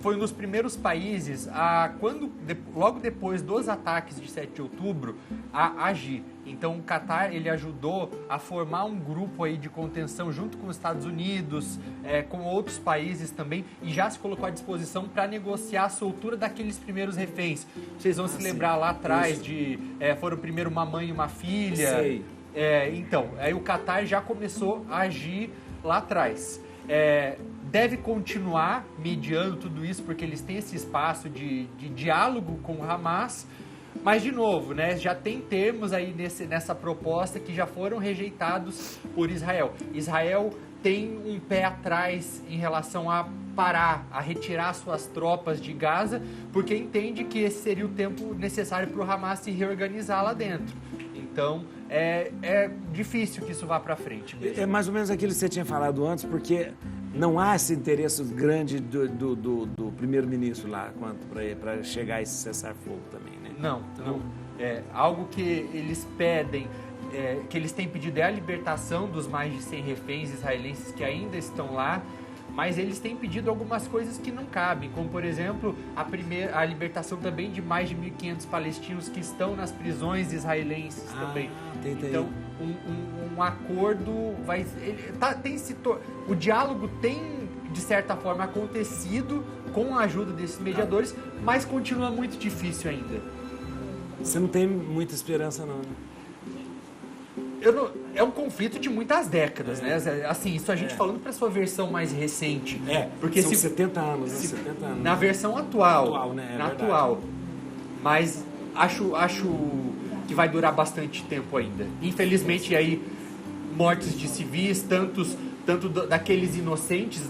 foi um dos primeiros países logo depois dos ataques de 7 de outubro, a agir. Então o Catar ele ajudou a formar um grupo aí de contenção junto com os Estados Unidos, com outros países também, e já se colocou à disposição para negociar a soltura daqueles primeiros reféns. Vocês vão se lembrar lá atrás foram primeiro uma mãe e uma filha. Sei. Então, aí o Catar já começou a agir lá atrás. Deve continuar mediando tudo isso, porque eles têm esse espaço de diálogo com o Hamas. Mas, de novo, né, já tem termos aí nessa proposta que já foram rejeitados por Israel. Israel tem um pé atrás em relação a parar, a retirar suas tropas de Gaza, porque entende que esse seria o tempo necessário para o Hamas se reorganizar lá dentro. Então, é difícil que isso vá para frente mesmo. É mais ou menos aquilo que você tinha falado antes, porque não há esse interesse grande do primeiro-ministro lá para chegar a esse cessar-fogo também, né? Não. Algo que eles pedem, que eles têm pedido é a libertação dos mais de 100 reféns israelenses que ainda estão lá, mas eles têm pedido algumas coisas que não cabem, como, por exemplo, a libertação também de mais de 1.500 palestinos que estão nas prisões israelenses também. Então, um acordo o diálogo tem, de certa forma, acontecido com a ajuda desses mediadores, mas continua muito difícil ainda. Você não tem muita esperança, não, né? É um conflito de muitas décadas, né? Assim, isso a gente falando para sua versão mais recente. Porque são 70 anos, né? 70 anos. Na versão atual. Né? Na atual. Mas acho que vai durar bastante tempo ainda. Infelizmente, aí, mortes de civis, tanto daqueles inocentes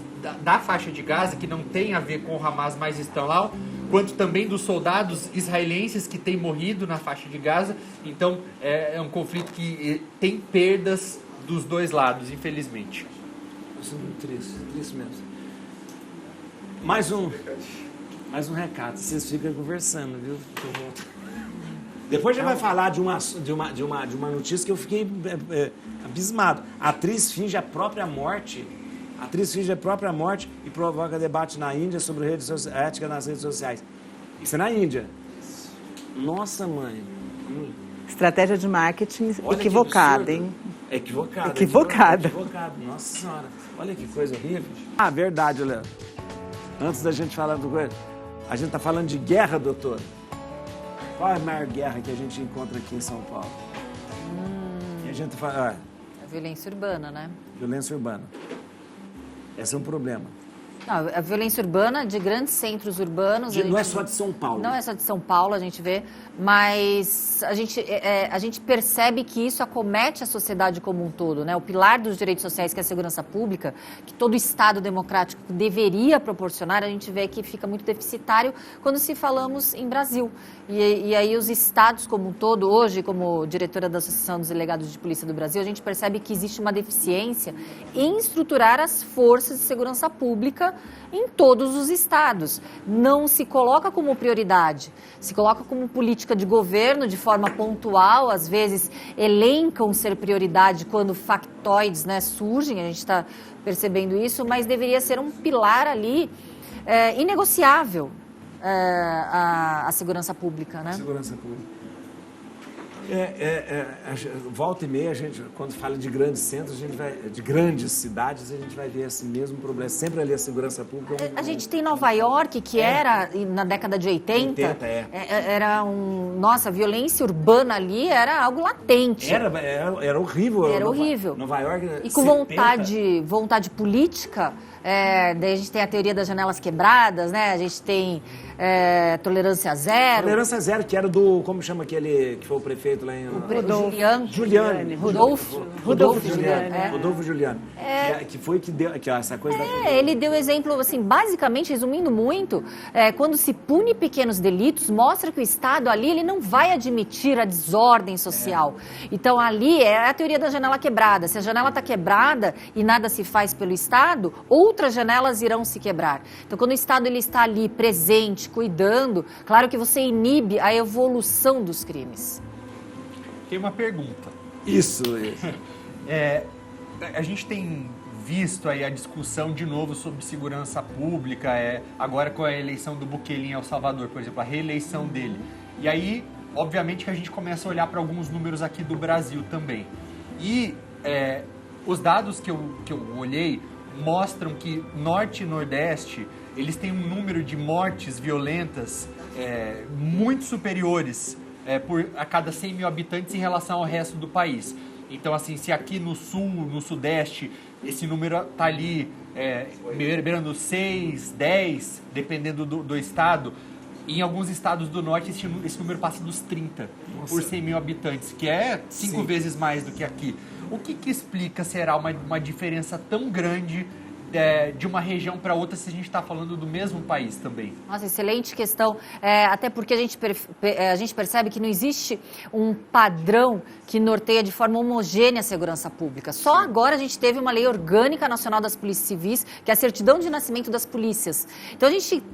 da faixa de Gaza, que não tem a ver com o Hamas, mas estão lá, quanto também dos soldados israelenses que têm morrido na faixa de Gaza. Então, é um conflito que tem perdas dos dois lados, infelizmente. Isso é muito triste mesmo. Mais um recado, vocês ficam conversando, viu? Depois a gente vai falar de uma notícia que eu fiquei abismado. A atriz finge a própria morte. E provoca debate na Índia sobre ética nas redes sociais. Isso é na Índia. Nossa, mãe. Estratégia de marketing Olha equivocada, hein? Equivocada. Nossa Senhora. Olha que coisa horrível. Verdade, Léo. Antes da gente falar do coisa, a gente está falando de guerra, doutor. Qual é a maior guerra que a gente encontra aqui em São Paulo? E a gente fala... A violência urbana, né? Violência urbana. Esse é um problema. Não, a violência urbana de grandes centros urbanos... Não é só de São Paulo. Não é só de São Paulo, a gente vê, mas a gente percebe que isso acomete a sociedade como um todo, né? O pilar dos direitos sociais, que é a segurança pública, que todo Estado democrático deveria proporcionar, a gente vê que fica muito deficitário quando se falamos em Brasil. E aí os estados como um todo, hoje, como diretora da Associação dos Delegados de Polícia do Brasil, a gente percebe que existe uma deficiência em estruturar as forças de segurança pública em todos os estados. Não se coloca como prioridade, se coloca como política de governo de forma pontual, às vezes elencam ser prioridade quando factoides, né, surgem, a gente está percebendo isso, mas deveria ser um pilar ali inegociável. A segurança pública, né? Segurança pública. Volta e meia, a gente, quando fala de grandes centros, de grandes cidades, a gente vai ver esse mesmo problema. Sempre ali a segurança pública. A gente tem Nova York, que era, na década de 80, era Nossa, a violência urbana ali era algo latente. Era horrível. Era horrível. Nova York. E com vontade política. Daí a gente tem a teoria das janelas quebradas, né? A gente tem tolerância zero. Tolerância zero, que era do... Como chama aquele que foi o prefeito lá em... Rodolfo Giuliani. Que foi que deu essa coisa da... Ele deu exemplo, assim, basicamente, resumindo muito, quando se pune pequenos delitos, mostra que o Estado ali, ele não vai admitir a desordem social. Então, ali é a teoria da janela quebrada. Se a janela está quebrada e nada se faz pelo Estado, outras janelas irão se quebrar. Então, quando o Estado ele está ali presente, cuidando, claro que você inibe a evolução dos crimes. Tem uma pergunta. Isso. A gente tem visto aí a discussão de novo sobre segurança pública, agora com a eleição do Bukele em El Salvador, por exemplo, a reeleição dele. E aí obviamente que a gente começa a olhar para alguns números aqui do Brasil também. E os dados que eu olhei mostram que Norte e Nordeste, eles têm um número de mortes violentas muito superiores a cada 100 mil habitantes em relação ao resto do país. Então, assim, se aqui no Sul, no Sudeste, esse número está ali beirando 6, 10, dependendo do estado, em alguns estados do Norte esse número passa dos 30 por 100 mil habitantes, que é 5 vezes mais do que aqui. O que explica, será, uma diferença tão grande de uma região para outra se a gente está falando do mesmo país também? Nossa, excelente questão. Até porque a gente percebe que não existe um padrão que norteia de forma homogênea a segurança pública. Só agora a gente teve uma lei orgânica nacional das polícias civis, que é a certidão de nascimento das polícias. Então,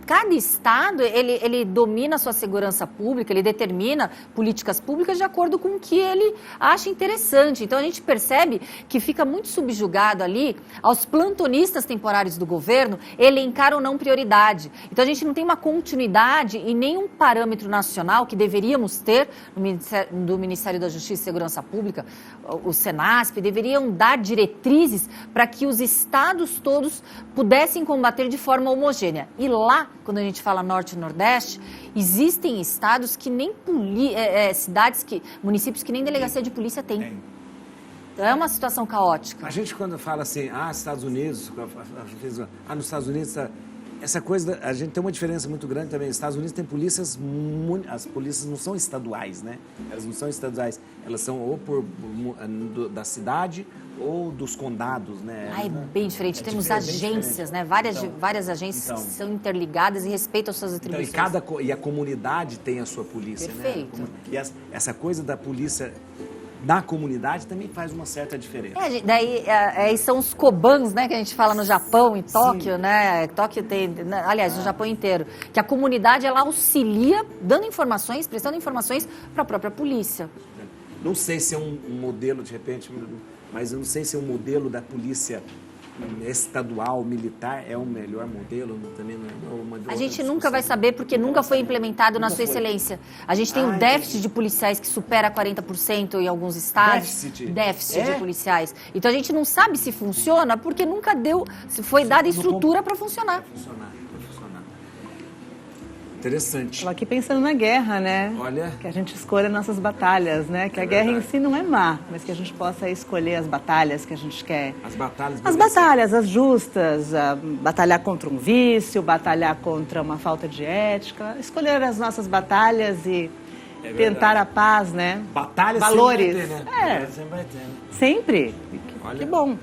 cada estado, ele domina a sua segurança pública, ele determina políticas públicas de acordo com o que ele acha interessante. Então, a gente percebe que fica muito subjugado ali aos plantonistas temporários do governo elencar ou não prioridade. Então, a gente não tem uma continuidade e nenhum parâmetro nacional que deveríamos ter do Ministério da Justiça e Segurança Pública, o Senasp, deveriam dar diretrizes para que os estados todos pudessem combater de forma homogênea. E lá, quando a gente fala Norte e Nordeste, existem estados que nem municípios que nem delegacia de polícia tem. Então, é uma situação caótica. A gente, quando fala assim, Estados Unidos, nos Estados Unidos, essa coisa, a gente tem uma diferença muito grande também. Nos Estados Unidos tem polícias, as polícias não são estaduais, né? Elas não são estaduais, elas são ou da cidade ou dos condados, né? É bem diferente. Temos agências, né? Várias agências que são interligadas e respeitam as suas atribuições. E a comunidade tem a sua polícia, Perfeito. né? E essa coisa da polícia na comunidade também faz uma certa diferença. Daí são os Kobans, né, que a gente fala no Japão, em Tóquio, né? Tóquio tem, aliás, no Japão inteiro, que a comunidade ela auxilia dando informações, prestando informações para a própria polícia. Não sei se é um modelo, de repente, mas eu não sei se é um modelo da polícia estadual, militar, é o melhor modelo, também não é a gente nunca vai saber porque nunca foi implementado na sua excelência. A gente tem um déficit de policiais que supera 40% em alguns estados. Déficit de policiais. Então a gente não sabe se funciona porque nunca foi dada estrutura para funcionar. Interessante. Estou aqui pensando na guerra, né? Olha. Que a gente escolha nossas batalhas, né? Que a guerra em si não é má, mas que a gente possa escolher as batalhas que a gente quer. As batalhas. As batalhas, as justas, batalhar contra um vício, batalhar contra uma falta de ética, escolher as nossas batalhas e tentar a paz, né? Batalhas valores. Sempre vai ter, né? Sempre vai ter, né? Sempre. Olha. Que bom.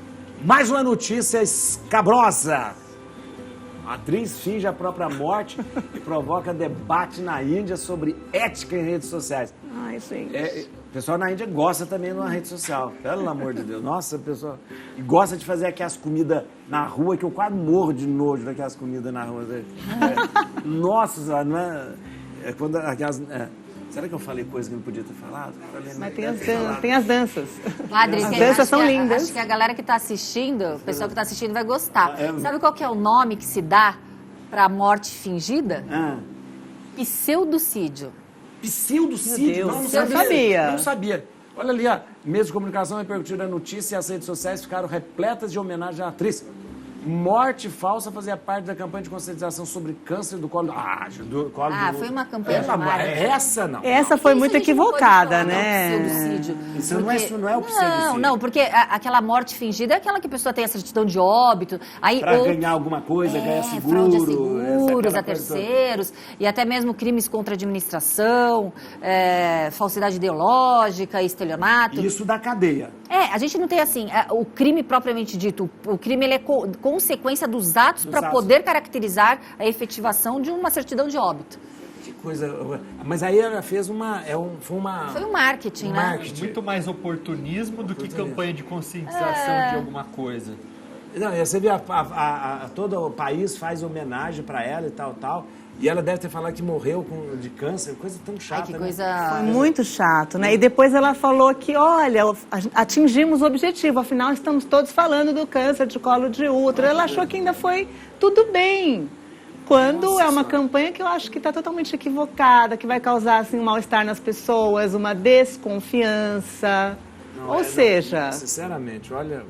Mais uma notícia escabrosa. A atriz finge a própria morte e provoca debate na Índia sobre ética em redes sociais. Ai, gente. O pessoal na Índia gosta também de uma rede social, pelo amor de Deus. Nossa, o pessoal gosta de fazer aquelas comidas na rua, que eu quase morro de nojo daquelas comidas na rua. Nossa, não é? Quando aquelas... Será que eu falei coisa que não podia ter falado? Mas tem as danças. Padre, as danças são lindas. Acho que a galera que está assistindo, o pessoal que está assistindo vai gostar. Sabe qual que é o nome que se dá para a morte fingida? Pseudocídio. Pseudocídio? Não sabia. Não sabia. Olha ali, meios de comunicação repercutiram a notícia e as redes sociais ficaram repletas de homenagem à atriz. Morte falsa fazia parte da campanha de conscientização sobre câncer do colo. Foi uma campanha de marketing. Essa não. Essa foi muito equivocada, né? Isso não é o pseudocídio. Não, porque aquela morte fingida é aquela que a pessoa tem a certidão de óbito. Para ganhar alguma coisa, ganhar seguro. Fraude a seguros, a terceiros, e até mesmo crimes contra a administração, falsidade ideológica, estelionato. Isso da cadeia. A gente não tem assim, o crime propriamente dito. O crime ele é consequência dos atos para poder caracterizar a efetivação de uma certidão de óbito. Que coisa. Mas aí ela fez foi um marketing, né? Muito mais oportunismo do que campanha de conscientização de alguma coisa. Não, você vê todo o país faz homenagem para ela e tal. E ela deve ter falado que morreu de câncer, coisa tão chata. Que coisa... Foi muito chato, né? E depois ela falou que, olha, atingimos o objetivo, afinal estamos todos falando do câncer de colo de útero. Ela achou que ainda foi tudo bem. quando Nossa é uma Senhora. campanha que eu acho que está totalmente equivocada, que vai causar assim, um mal-estar nas pessoas, uma desconfiança. Ou seja... Sinceramente, olha...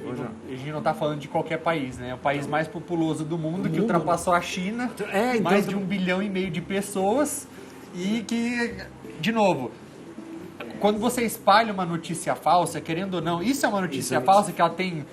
A gente não está falando de qualquer país, né? É o país mais populoso do mundo, que ultrapassou a China. Então, mais de 1,5 bilhão de pessoas. E que, de novo, quando você espalha uma notícia falsa, querendo ou não, isso é uma notícia falsa, que ela tem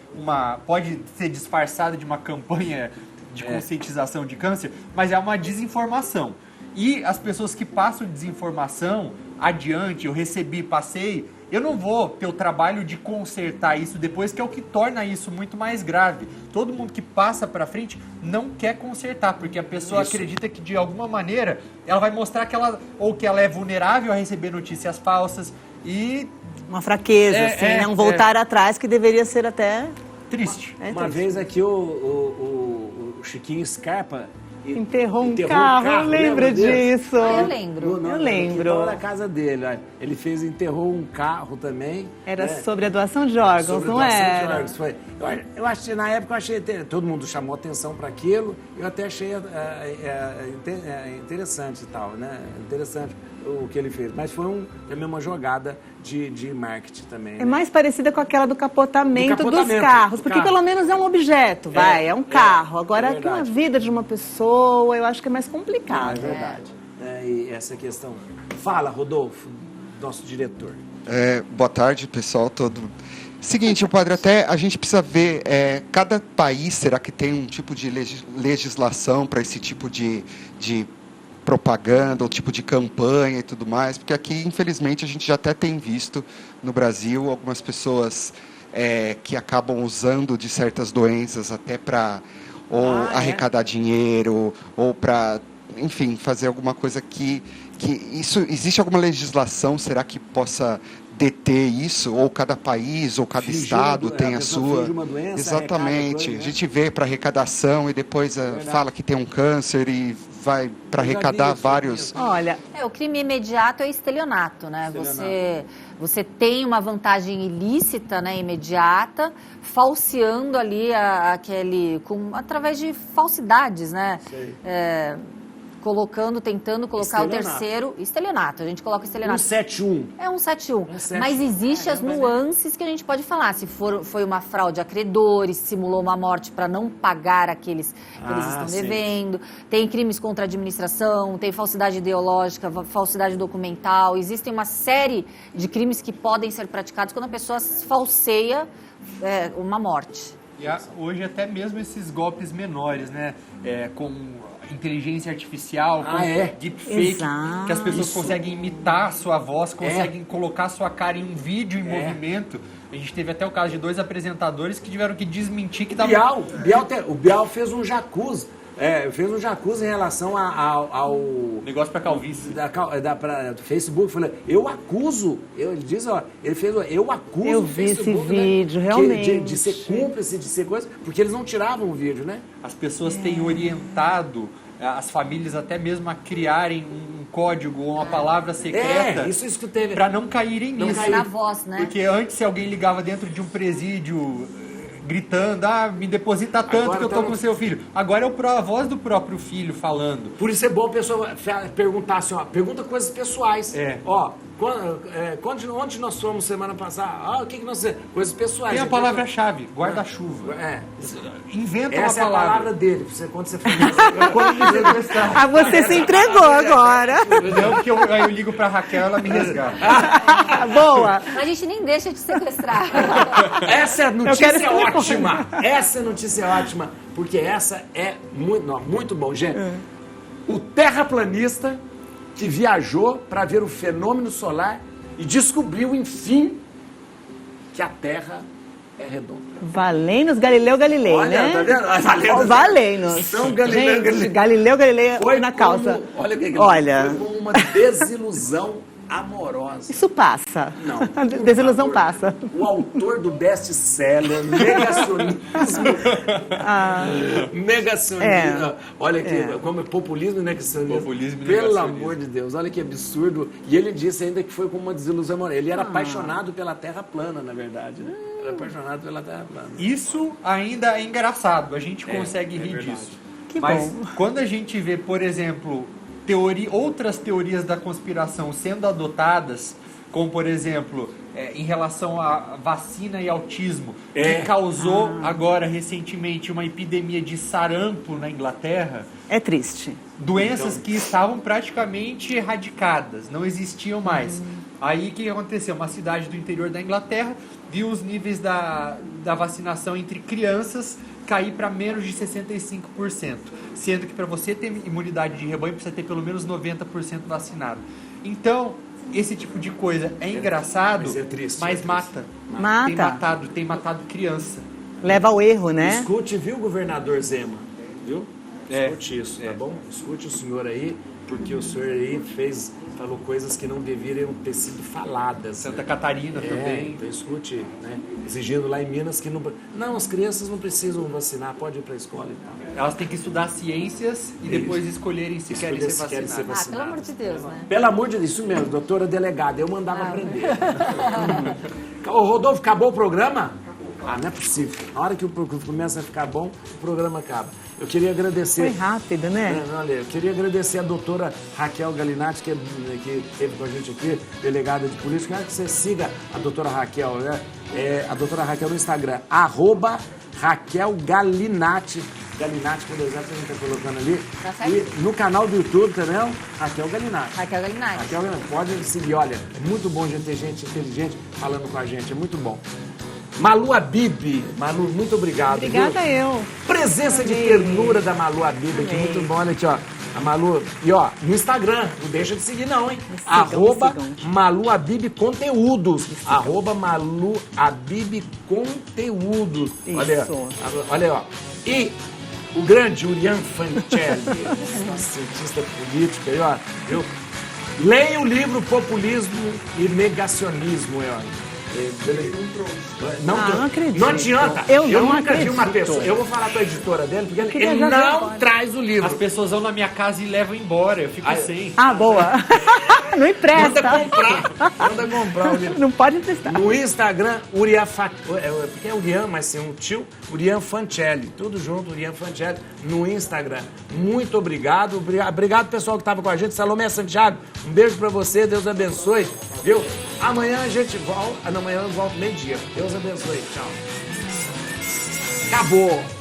pode ser disfarçada de uma campanha de conscientização de câncer, mas é uma desinformação. E as pessoas que passam desinformação adiante, eu recebi, passei, eu não vou ter o trabalho de consertar isso depois, que é o que torna isso muito mais grave. Todo mundo que passa para frente não quer consertar, porque a pessoa acredita que de alguma maneira ela vai mostrar que ela é vulnerável a receber notícias falsas e... Uma fraqueza, assim, né? Um voltar atrás que deveria ser até... triste. Uma vez aqui o Chiquinho Scarpa... Enterrou um carro, lembra disso? Eu lembro. Eu lembro. Na casa dele, olha. Ele enterrou um carro também. Era sobre a doação de órgãos, sobre não doação de era? órgãos, foi. Eu achei, na época, todo mundo chamou atenção para aquilo. Eu até achei interessante e tal, né? Interessante o que ele fez. Mas foi também uma jogada de marketing também. É mais parecida com aquela do capotamento dos capotamento carros, do porque carro. pelo menos é um objeto, é um carro. Agora, aqui uma verdade. vida de uma pessoa, eu acho que é mais complicado. É verdade. E essa questão... Fala, Rodolfo, nosso diretor. Boa tarde, pessoal todo. Seguinte, padre, até a gente precisa ver, cada país, será que tem um tipo de legislação para esse tipo de propaganda, ou tipo de campanha e tudo mais? Porque aqui, infelizmente, a gente já até tem visto no Brasil algumas pessoas que acabam usando de certas doenças até para arrecadar dinheiro, ou para, enfim, fazer alguma coisa que isso, existe alguma legislação, será que possa deter isso, ou cada país ou cada estado tem a sua? Uma doença, exatamente, coisa, a gente vê para arrecadação e depois fala que tem um câncer e vai para arrecadar vários. Olha, o crime imediato é estelionato, né? Você tem uma vantagem ilícita, né, imediata, falseando ali através de falsidades, né? Tentando colocar o terceiro... Estelionato, a gente coloca estelionato. 171. É 171. Mas existem as nuances que a gente pode falar. Se foi uma fraude a credores, simulou uma morte para não pagar aqueles que eles estão devendo. Tem crimes contra a administração, tem falsidade ideológica, falsidade documental. Existem uma série de crimes que podem ser praticados quando a pessoa falseia uma morte. E hoje até mesmo esses golpes menores, né? Com inteligência artificial, com deepfake, Exato. que as pessoas conseguem imitar a sua voz, conseguem colocar a sua cara em um vídeo em movimento. A gente teve até o caso de 2 apresentadores que tiveram que desmentir que dava... O Bial fez um jacuzzi. Fez um jacuzzi em relação ao negócio para calvície. Do Facebook, falando, eu acuso, ele diz, eu acuso eu o vi Facebook, esse vídeo, realmente. De ser cúmplice, de ser coisa, porque eles não tiravam o vídeo, né? As pessoas têm orientado as famílias até mesmo a criarem um código ou uma palavra secreta isso que teve. para não caírem nisso. Na voz, né? Porque antes, se alguém ligava dentro de um presídio gritando, me deposita tanto Agora que eu tô com seu filho. Agora é a voz do próprio filho falando. Por isso é bom a pessoa perguntar assim, pergunta coisas pessoais. Onde nós fomos semana passada? O que nós fizemos? Coisas pessoais. Tem a palavra-chave, guarda-chuva. Inventa Essa uma palavra. É a palavra dele, quando você fala. Você se entregou agora. Não, porque aí eu ligo pra Raquel, ela me resgata. Boa. A gente nem deixa de sequestrar. Essa notícia é ótima. Essa notícia é ótima, porque essa é muito bom, gente. O terraplanista que viajou para ver o fenômeno solar e descobriu, enfim, que a Terra é redonda. Valendo-nos Galileu Galilei, Olha, né? tá vendo? Valendo-nos. São Galileu Galilei. Gente, Galileu Galilei Foi na calça. Olha, foi como uma desilusão amorosa. Isso passa. Não. Desilusão passa. O autor do best-seller, Negacionismo. Negacionismo. Olha aqui, como é populismo e negacionismo. Populismo e Pelo negacionismo. amor de Deus, olha que absurdo. E ele disse ainda que foi com uma desilusão amorosa. Ele era apaixonado pela Terra plana, na verdade. Né? Era apaixonado pela Terra plana. Isso ainda é engraçado, a gente consegue rir disso. Que Mas bom. quando a gente vê, por exemplo, outras teorias da conspiração sendo adotadas, como, por exemplo, em relação à vacina e autismo, que causou agora, recentemente, uma epidemia de sarampo na Inglaterra. É triste. Doenças que estavam praticamente erradicadas, não existiam mais. Aí, o que aconteceu? Uma cidade do interior da Inglaterra viu os níveis da vacinação entre crianças cair para menos de 65%. Sendo que para você ter imunidade de rebanho, precisa ter pelo menos 90% vacinado. Então, esse tipo de coisa é engraçado, mas é triste, mas é triste. mata. Tem matado criança. Leva ao erro, né? Escute, viu, governador Zema? Viu? É. Escute isso, tá bom? Escute o senhor aí, porque o senhor aí falou coisas que não deveriam ter sido faladas. Santa né? Catarina também. Então escute, né? Exigindo lá em Minas que não... Não, as crianças não precisam vacinar, pode ir para a escola e tal. Elas têm que estudar ciências e depois escolherem se querem ser Escolher se querem vacinadas. ser Pelo amor de Deus, né? Pelo amor de Deus, isso mesmo, doutora delegada, eu mandava aprender. Ô, Rodolfo, acabou o programa? Ah, não é possível. Na hora que o programa começa a ficar bom, o programa acaba. Eu queria agradecer... Foi rápido, né? Olha, eu queria agradecer a doutora Raquel Galinatti, que esteve com a gente aqui, delegada de polícia. Quero que você siga a doutora Raquel, né? A doutora Raquel no Instagram, @Raquel Galinatti. Galinatti, por exemplo, que a gente está colocando ali. Tá certo. E no canal do YouTube também, Raquel Galinatti. Raquel Galinatti. Raquel Galinatti, pode seguir, olha, é muito bom de ter gente inteligente falando com a gente, é muito bom. Malu Habib, Malu, muito obrigado. Obrigada viu? eu. Presença de ternura da Malu Habib aqui, muito bom, olha aqui, ó. A Malu, e ó, no Instagram, não deixa de seguir não, hein? sigam. Malu Habib Conteúdos. Malu Habib Conteúdos. Isso. Olha, ó. E o grande Urian Fancelli, cientista político aí, ó, viu? Leia o livro Populismo e Negacionismo, aí, ó. Não acredito. Não adianta. Eu não nunca vi uma acredito. pessoa. Eu vou falar com a editora dele, porque queria ele já ver não agora. traz o livro. As pessoas vão na minha casa e levam embora, eu fico sem. Ah, boa. Não Manda empresta. comprar o livro. Não pode emprestar. No Instagram, porque é Urian, mas tem um tio, Urian Fancelli. Tudo junto, Urian Fancelli, no Instagram. Muito obrigado. Obrigado, pessoal que estava com a gente. Salomé Santiago, um beijo pra você. Deus abençoe. Viu? Amanhã a gente volta. Amanhã eu volto meio-dia. Deus abençoe. Tchau. Acabou.